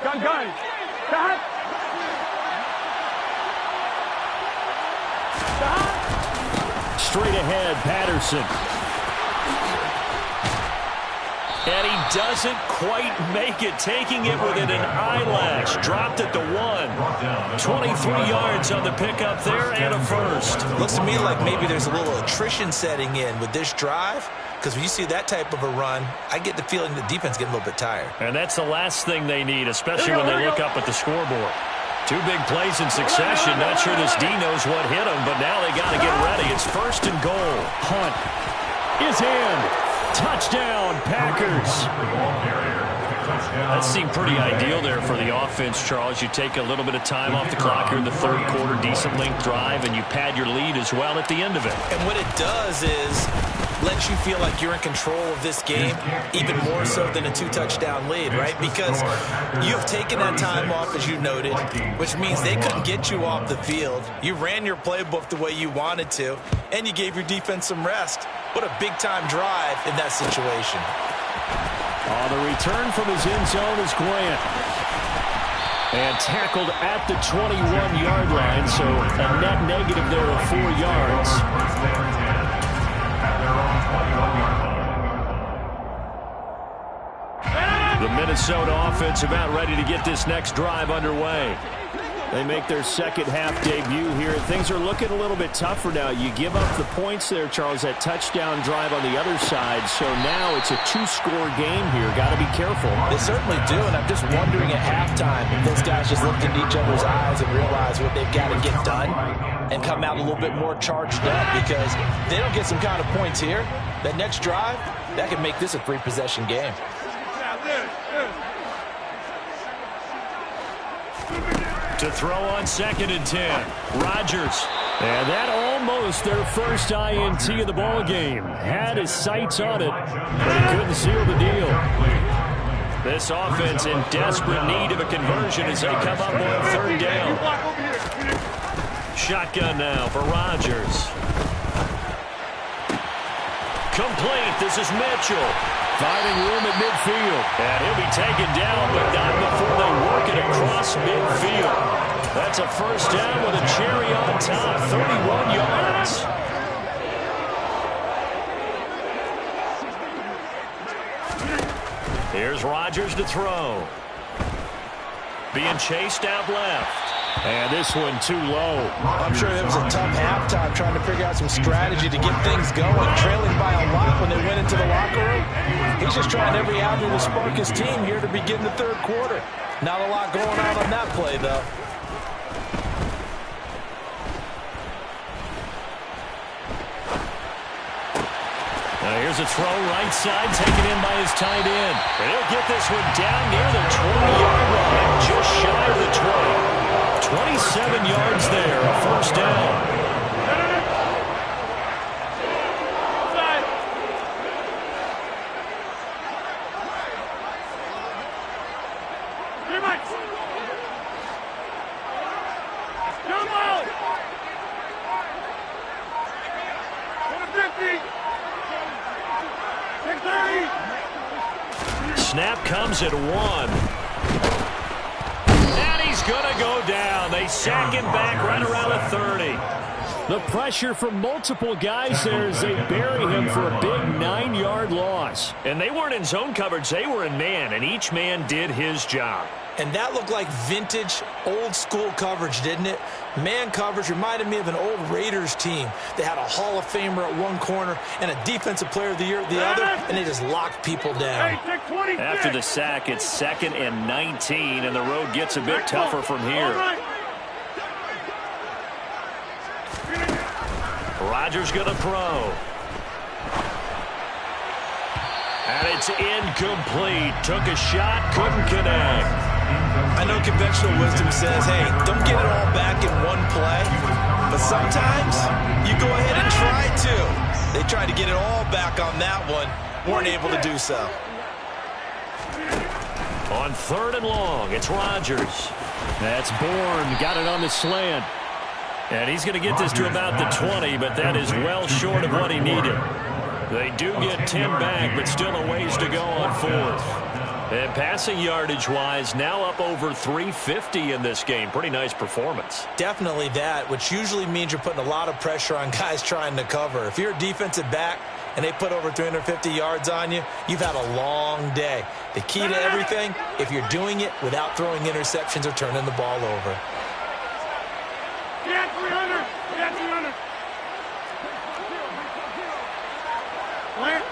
Gun. Stop. straight ahead, Patterson. And he doesn't quite make it, taking it within an eyelash. Dropped at the 1. 23 yards on the pickup there and a first. Looks to me like maybe there's a little attrition setting in with this drive, because when you see that type of a run, I get the feeling the defense getting a little bit tired. And that's the last thing they need, especially when they look up at the scoreboard. 2 big plays in succession. Not sure this D knows what hit him, but now they got to get ready. It's 1st and goal. Hunt is in. Touchdown, Packers. That seemed pretty ideal there for the offense, Charles. You take a little bit of time off the clock here in the 3rd quarter, decent length drive, and you pad your lead as well at the end of it. And what it does is lets you feel like you're in control of this game, even more so than a 2-touchdown lead, right? Because you've taken that time off, as you noted, which means they couldn't get you off the field. You ran your playbook the way you wanted to, and you gave your defense some rest. What a big-time drive in that situation. The return from his end zone is Grant. And tackled at the 21-yard line, so a net negative there of 4 yards. The Minnesota offense about ready to get this next drive underway. They make their second-half debut here. Things are looking a little bit tougher now. You give up the points there, Charles, that touchdown drive on the other side. So now it's a 2-score game here. Got to be careful. They certainly do, and I'm just wondering at halftime if those guys just looked into each other's eyes and realize what they've got to get done and come out a little bit more charged up, because if they don't get some kind of points here, that next drive, that could make this a 3-possession game. To throw on 2nd and 10. Rodgers. And that almost their first INT of the ball game. Had his sights on it, but he couldn't seal the deal. This offense in desperate need of a conversion as they come up on 3rd down. Shotgun now for Rodgers. Complete. This is Mitchell. Finding room at midfield. And he'll be taken down, but not before they work it across midfield. That's a first down with a cherry on top. 31 yards. Here's Rodgers to throw. Being chased out left. And this one too low. I'm sure it was a tough halftime trying to figure out some strategy to get things going. Trailing by a lot when they went into the locker room. He's just trying every avenue to spark his team here to begin the 3rd quarter. Not a lot going on that play, though. Now here's a throw right side, taken in by his tight end. And he'll get this one down near the 20-yard line, just shy of the 20. 27 yards there, a first down. Snap comes at 1. Gonna go down. They sack him back right around the 30. The pressure from multiple guys there as they bury him for a big 9-yard loss. And they weren't in zone coverage. They were in man, and each man did his job. And that looked like vintage, old-school coverage, didn't it? Man coverage reminded me of an old Raiders team that had a Hall of Famer at one corner and a Defensive Player of the Year at the other, and they just locked people down. After the sack, it's 2nd and 19, and the road gets a bit tougher from here. Rodgers going to throw. And it's incomplete. Took a shot, couldn't connect. I know conventional wisdom says, hey, don't get it all back in one play. But sometimes you go ahead and try to. They tried to get it all back on that one. Weren't able to do so. On 3rd and long, it's Rodgers. That's Bourne. Got it on the slant. And he's going to get this to about the 20, but that is well short of what he needed. They do get 10 back, but still a ways to go on 4th. And passing yardage-wise, now up over 350 in this game. Pretty nice performance. Definitely that, which usually means you're putting a lot of pressure on guys trying to cover. If you're a defensive back and they put over 350 yards on you, you've had a long day. The key to everything, if you're doing it without throwing interceptions or turning the ball over. Get 300! Get 300! Clear.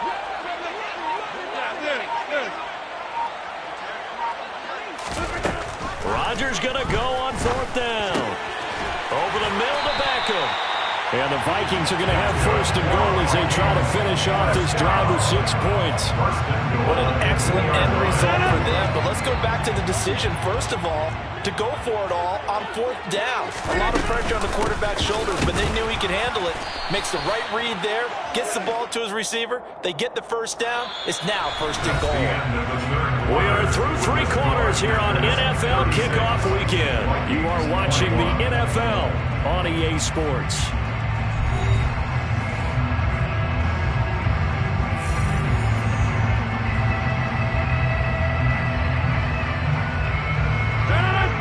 Rodgers going to go on 4th down. Over the middle to Beckham. And the Vikings are going to have 1st and goal as they try to finish off this drive with 6 points. What an excellent end result for them. But let's go back to the decision, first of all, to go for it all on 4th down. A lot of pressure on the quarterback's shoulders, but they knew he could handle it. Makes the right read there, gets the ball to his receiver. They get the 1st down. It's now 1st and goal. We are through 3 quarters here on NFL Kickoff Weekend. You are watching the NFL on EA Sports.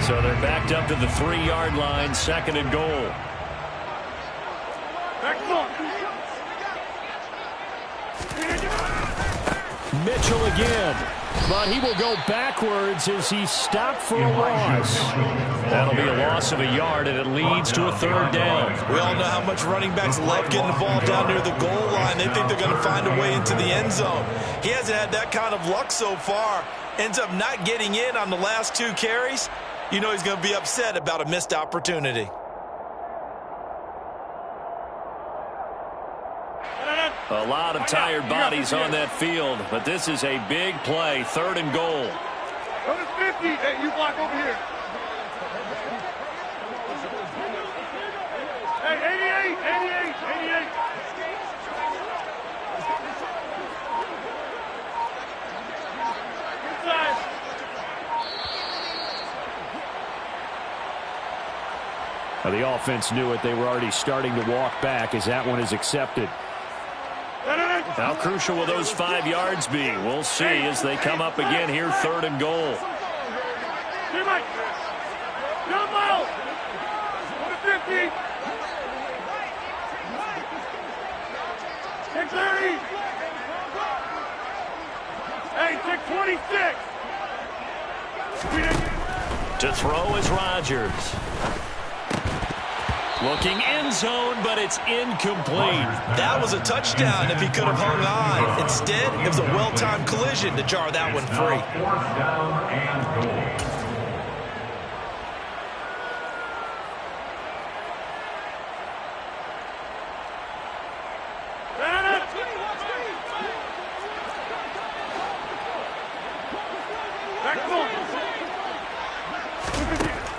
So they're backed up to the 3-yard line, 2nd and goal. Mitchell again, but he will go backwards as he stopped for a loss. That'll be a loss of a yard, and it leads to a 3rd down. We all know how much running backs love getting the ball down near the goal line. They think they're going to find a way into the end zone. He hasn't had that kind of luck so far. Ends up not getting in on the last 2 carries. You know he's going to be upset about a missed opportunity. A lot of tired bodies on that field, but this is a big play, 3rd and goal. Go to 50. Hey, you block over here. Hey, 88. Inside. Now the offense knew it. They were already starting to walk back as that one is accepted. How crucial will those 5 yards be? We'll see as they come up again here, 3rd and goal. Jump out. Go to 50. Take 30. Hey, take 26. To throw is Rodgers. Looking end zone, but it's incomplete. That was a touchdown if he could have hung on. Instead, it was a well-timed collision to jar that one free. 4th down and goal.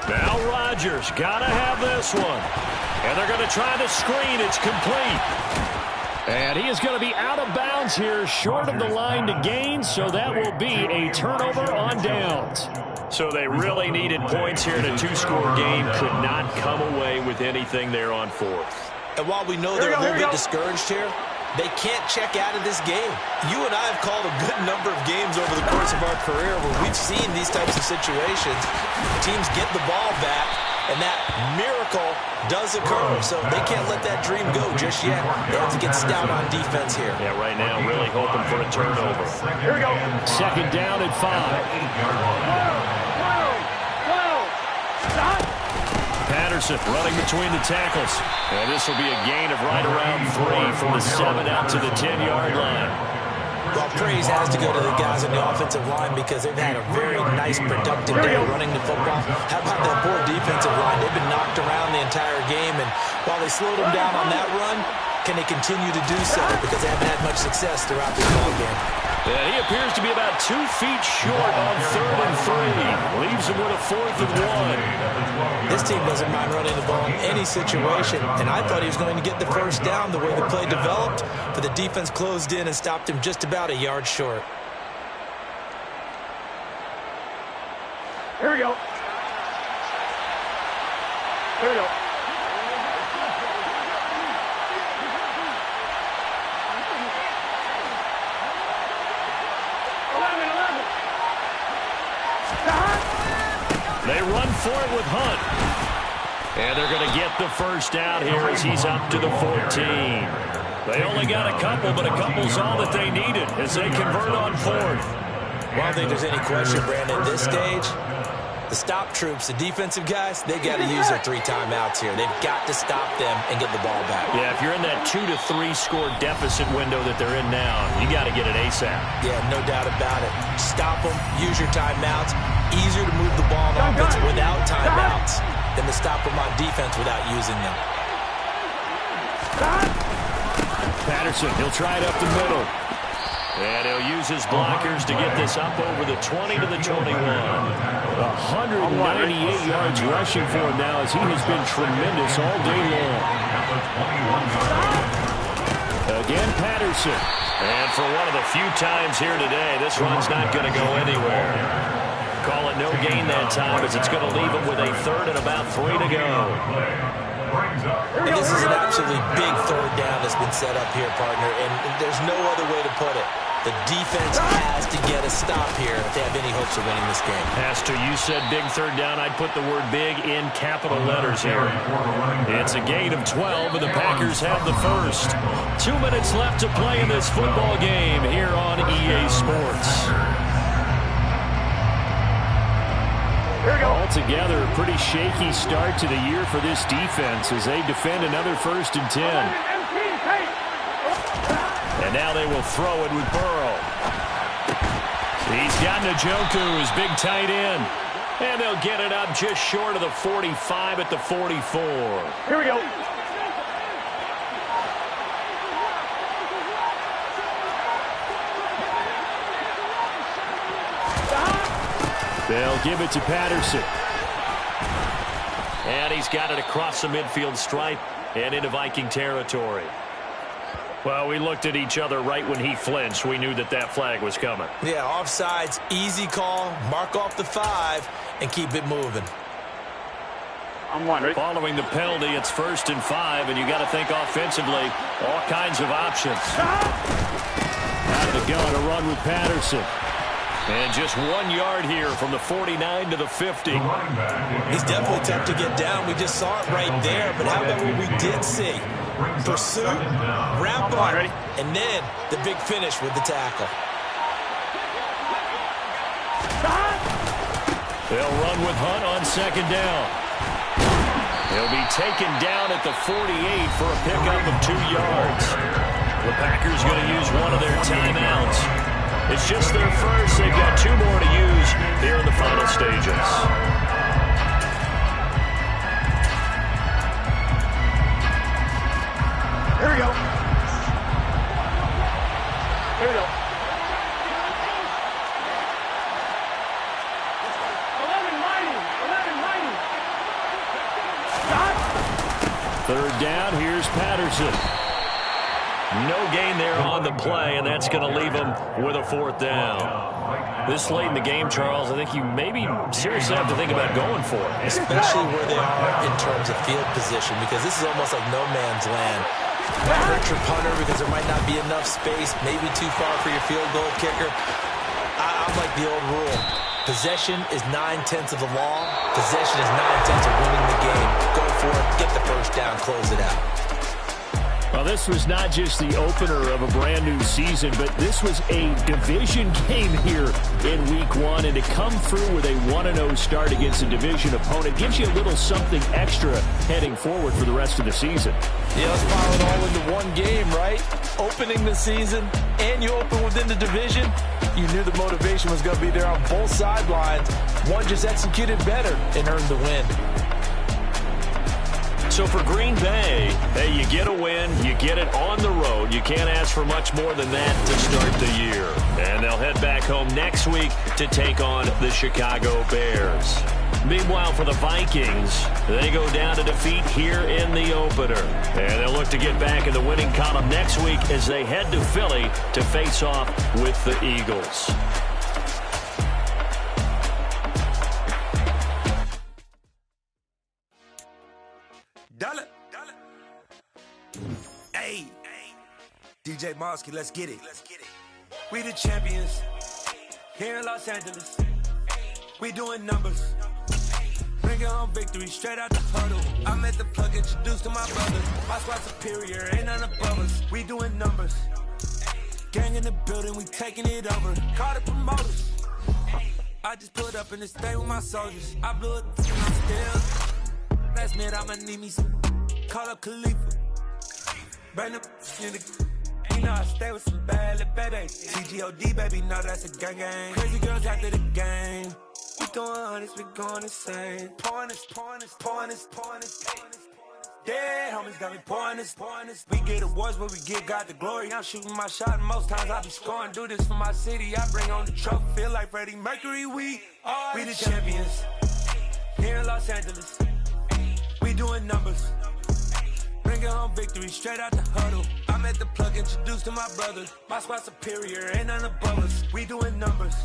Now Rodgers got to have this one. And they're going to try the screen. It's complete. And he is going to be out of bounds here, short of the line to gain, so that will be a turnover on downs. So they really needed points here in a 2-score game. Could not come away with anything there on 4th. And while we know they're a little bit discouraged here, they can't check out of this game. You and I have called a good number of games over the course of our career where we've seen these types of situations. Teams get the ball back, and that miracle does occur. So they can't let that dream go just yet. They have to get stout on defense here. Yeah, right now really hoping for a turnover. Here we go. 2nd down and 5. Patterson running between the tackles. And this will be a gain of right around 3 from the 7 out to the 10-yard line. Well, praise has to go to the guys on the offensive line because they've had a very nice, productive day running the football. How about that poor defensive line? They've been knocked around the entire game, and while they slowed them down on that run, can they continue to do so? Because they haven't had much success throughout this ball game. Yeah, he appears to be about 2 feet short on 3rd and 3. Leaves him with a 4th and 1. This team doesn't mind running the ball in any situation, and I thought he was going to get the 1st down the way the play developed, but the defense closed in and stopped him just about a yard short. Here we go. Here we go. for it with Hunt. And they're going to get the first down here as he's up to the 14. They only got a couple, but a couple's all that they needed as they convert on fourth. Well, I don't think there's any question, Brandon, at this stage, the stop troops, the defensive guys, they got to use their 3 timeouts here. They've got to stop them and get the ball back. Yeah, if you're in that 2 to 3 score deficit window that they're in now, you got to get it ASAP. Yeah, no doubt about it. Stop them, use your timeouts. Easier to move the ball on offense without timeouts than to stop them on defense without using them. Patterson, he'll try it up the middle. And he'll use his blockers to get this up over the 20 to the 21. 198 yards rushing for him now as he has been tremendous all day long. Again, Patterson. And for one of the few times here today, this run's not going to go anywhere. Call it no gain that time as it's going to leave him with a third and about 3 to go. And this is an absolutely big third down that's been set up here, partner, and there's no other way to put it. The defense has to get a stop here if they have any hopes of winning this game. Pastor, you said big third down. I'd put the word big in capital letters here. It's a gain of 12, and the Packers have the first. 2 minutes left to play in this football game here on EA Sports. Altogether, a pretty shaky start to the year for this defense as they defend another 1st and 10. And now they will throw it with Burrow. He's got Njoku, his big tight end. And they'll get it up just short of the 45 at the 44. Here we go. They'll give it to Patterson. And he's got it across the midfield stripe and into Viking territory. Well, we looked at each other right when he flinched. We knew that that flag was coming. Yeah, offsides, easy call, mark off the 5, and keep it moving. I'm wondering. Following the penalty, it's 1st and 5, and you got to think offensively, all kinds of options. Out of the gun, a run with Patterson. And just 1 yard here from the 49 to the 50. He's definitely tough to get down. We just saw it right there. But how about what we did see? Pursuit, wrap up, and then the big finish with the tackle. They'll run with Hunt on 2nd down. He'll be taken down at the 48 for a pickup of 2 yards. The Packers going to use one of their timeouts. It's just their first. They've got 2 more to use here in the final stages. Here we go. Here we go. 3rd down, here's Patterson. No gain there on the play, and that's going to leave him with a 4th down. This late in the game, Charles, I think you maybe seriously have to think about going for it. Especially where they are in terms of field position, because this is almost like no man's land. Hurt your punter because there might not be enough space, maybe too far for your field goal kicker. I'm like the old rule. Possession is 9/10 of the law. Possession is 9/10 of winning the game. Go for it, get the first down, close it out. Well, this was not just the opener of a brand-new season, but this was a division game here in Week 1. And to come through with a 1-0 start against a division opponent gives you a little something extra heading forward for the rest of the season. Yeah, let's pile it all into one game, right? Opening the season, and you open within the division. You knew the motivation was going to be there on both sidelines. One just executed better and earned the win. So for Green Bay, hey, you get a win, you get it on the road. You can't ask for much more than that to start the year. And they'll head back home next week to take on the Chicago Bears. Meanwhile, for the Vikings, they go down to defeat here in the opener. And they'll look to get back in the winning column next week as they head to Philly to face off with the Eagles. Hey, DJ Mosky, let's get it. We the champions here in Los Angeles. We doing numbers. Bringing home victory straight out the huddle. I'm at the plug, introduced to my brothers. My squad superior, ain't none above us. We doing numbers. Gang in the building, we taking it over. Call the promoters. I just put up in this thing with my soldiers. I blew it and I'm still. Last minute, I'ma need me some. Call up Khalifa. Bring up in the. You know I stay with some bad little baby. TGOD, baby, know that's a gang gang. Crazy girls after the game. We going honest, we going insane. Pouring this. Dead homies got me pouring this. We get awards, but we give God the glory. I'm shooting my shot, and most times I be scoring. Do this for my city, I bring on the trophy. Feel like Freddie Mercury, we the champions. Here in Los Angeles, we doing numbers. Bringing home victory straight out the huddle. I'm at the plug, introduced to my brothers. My squad superior, ain't none above us. We doing numbers.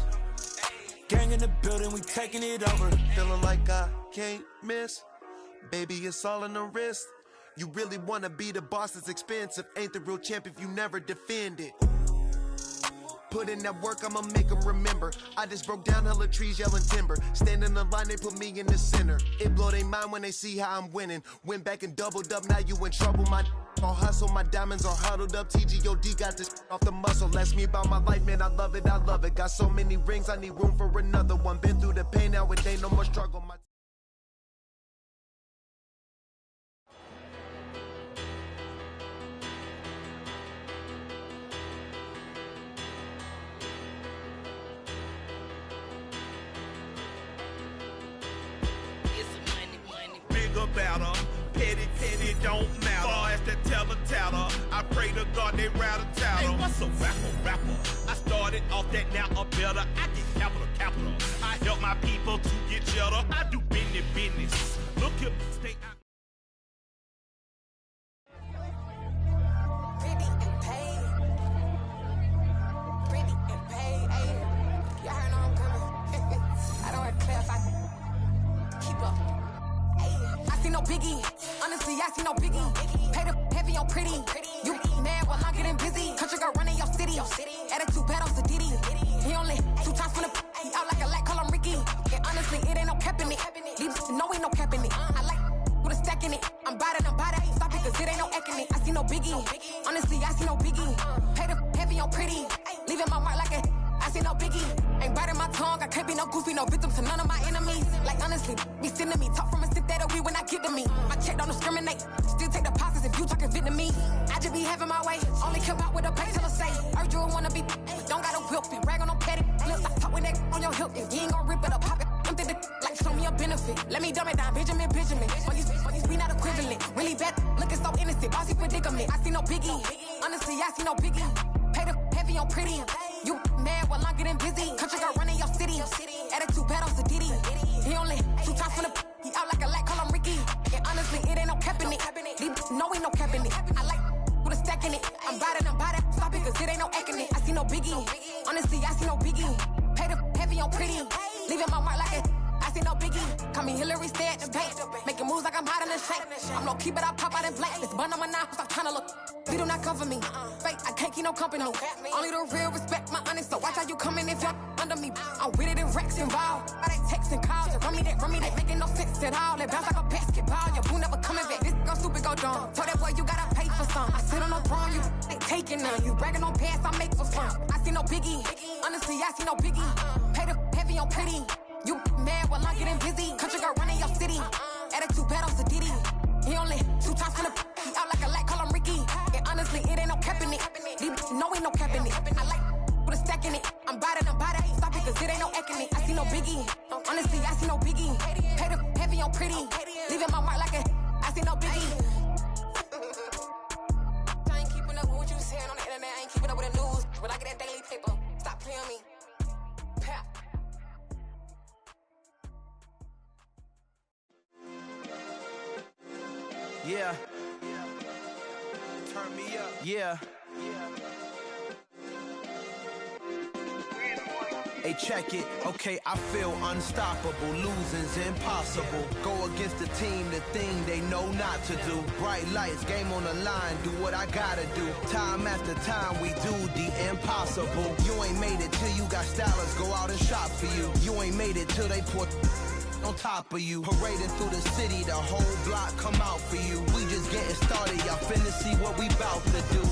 Gang in the building, we taking it over. Feeling like I can't miss. Baby, it's all in the wrist. You really wanna be the boss, it's expensive. Ain't the real champ if you never defend it. Put in that work, I'ma make them remember. I just broke down hella trees, yelling timber. Stand in the line, they put me in the center. It blow their mind when they see how I'm winning. Went back and doubled up, now you in trouble. My all hustle, my diamonds are huddled up. TGOD got this off the muscle. Ask me about my life, man, I love it. Got so many rings, I need room for another one. Been through the pain, now it ain't no more struggle. Battle. Petty don't matter. Far as the teller, I pray to God they rattle tattle. Hey, what's a rapper? I started off that, now I'm better. I get capital. I help my people to get cheddar. I do business. Look here, stay out. Pretty and paid. Y'all heard I'm coming. I don't have to clear if I keep up. I see no biggie, honestly I see no biggie. Pay the heavy on pretty. You mad while I'm getting busy. Country girl running your city. Attitude bad on Sadiddy. He only 2 times from the he out like a light, call him Ricky. And honestly it ain't no cap in it. Leave no ain't no cap in it. I like with a stack in it. I'm bad. Stop it cause it ain't no eck in it. I see no biggie, honestly I see no biggie. Pay the heavy on pretty. Leaving my mark like I see no biggie. Ain't biting my tongue, I can't be no goofy, no victim to none of my enemies. Like honestly, be sending me talk from a stick that'll be when I get to me. My check don't discriminate, still take deposits if you talking Vietnamese. I just be having my way, only come out with a pay till I say. Urge you wanna be, but don't gotta whip it. Rag on no petty, look like talk with that on your hip. If you ain't gon' rip it or pop it, empty the like show me a benefit. Let me dumb it down, Benjamin. For these we not equivalent. Really bad, looking so innocent, bossy predicament. I see no biggie, honestly I see no biggie. Pay the heavy on pretty. You mad while I'm getting busy. Country girl running your city. Attitude bad on Sadiddy. He only 2 times from the he out like a light, call him Ricky. And honestly, it ain't no cap in it. No ain't no cap in it. I like with a stack in it. I'm bad. Stop it cause it ain't no eck in it. I see no biggie. Honestly, I see no biggie. Pay the heavy on pretty. Leaving my mark like it. I see no biggie. Call me Hillary, stay at the bank. Making moves like I'm hot in the shank. I'm low key, but I pop out in blank. This bun on my knife, stop trying to look. We do not come for me. Fake, I can't keep no company. Only the real respect my honest. So watch how you coming if you're under me. I'm with it and Rex involved. Why they texting calls and run me that making no sense at all. They bounce like a basketball. Your boo never coming back. This go stupid, go dumb. Told that boy you gotta pay for some. I sit on the throne, you they taking none. You bragging on pants, I make for fun. I see no biggie. Honestly, I see no biggie. Pay the heavy on pretty. You mad while I'm getting busy. Country girl running your city. Attitude bad on Sadiddy. He only 2 times from the he out like a light, call him Ricky. And honestly, it ain't no cap in it. No ain't no cap in it. I like with a stack in it. I'm bad. Stop it cause it ain't no eck in it. I see no biggie. Honestly, I see no biggie. Pay the heavy on pretty. Leaving my mark like I see no biggie. I ain't keeping up with what you saying on the internet. I ain't keeping up with the news. But I get that daily paper. Stop playing me. Pap. Yeah. Turn me up. Yeah. Hey, check it. Okay, I feel unstoppable. Losing's impossible. Go against the team, the thing they know not to do. Bright lights, game on the line. Do what I gotta do. Time after time, we do the impossible. You ain't made it till you got stylists go out and shop for you. You ain't made it till they pour on top of you. Parading through the city, the whole block come out for you. We just getting started, y'all finna see what we bout to do.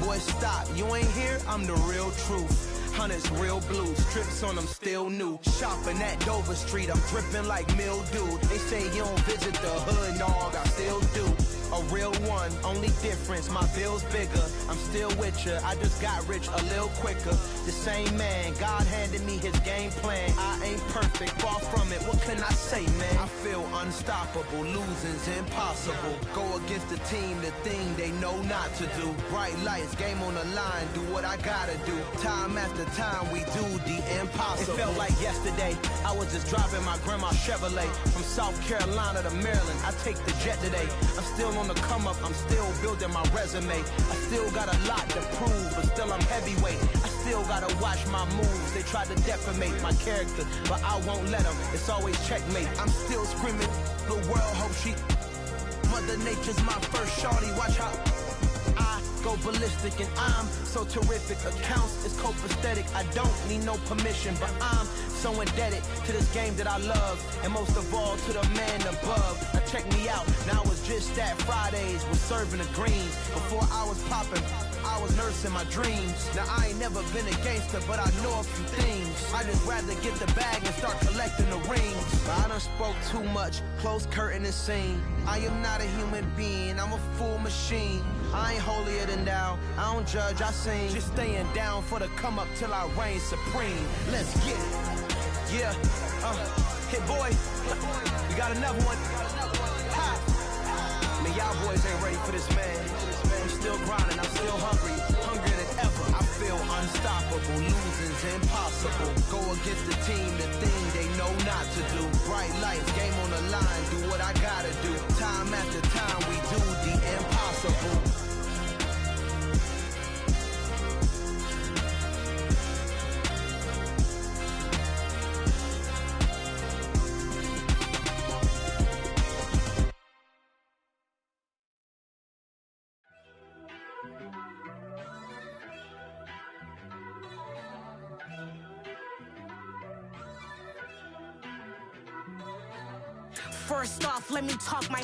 Boy, stop, you ain't here, I'm the real truth. Hunters, real blue, strips on them still new. Shopping at Dover Street, I'm dripping like mildew. They say you don't visit the hood, dog, I still do. A real one, only difference, my bill's bigger. I'm still with ya, I just got rich a little quicker. The same man, God handed me his game plan. I ain't perfect, far from it, what can I say, man? I feel unstoppable, losing's impossible. Go against the team, the thing they know not to do. Bright lights, game on the line, do what I gotta do. Time after time, we do the impossible. It felt like yesterday, I was just driving my grandma's Chevrolet. From South Carolina to Maryland, I take the jet today. I'm still on the come up, I'm still building my resume. I still got a lot to prove, but still I'm heavyweight. I still gotta watch my moves. They try to defamate my character, but I won't let them. It's always checkmate. I'm still screaming, the world hope she. Mother Nature's my first shorty, watch how I go ballistic and I'm so terrific. Accounts is copacetic, I don't need no permission, but I'm so indebted to this game that I love, and most of all to the man above. Now check me out, now it's just that Fridays was serving the greens. Before I was popping, I was nursing my dreams. Now I ain't never been a gangster, but I know a few things. I just rather get the bag and start collecting the rings. But I done spoke too much, close curtain and scene. I am not a human being, I'm a full machine. I ain't holier than thou, I don't judge, I sing. Just staying down for the come up till I reign supreme. Let's get it. Yeah, hit boy, we got another one. Ha! Man, y'all boys ain't ready for this, man. I'm still grinding, I'm still hungry, hungrier than ever. I feel unstoppable, losing's impossible. Go against the team, the thing they know not to do. Bright lights, game on the line, do what I gotta do. Time after time, we do the impossible. First off, let me talk my.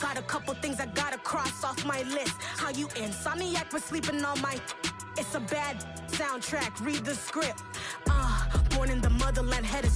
Got a couple things I gotta cross off my list. How you insomniac for sleeping on my. It's a bad soundtrack, read the script. Born in the motherland, headed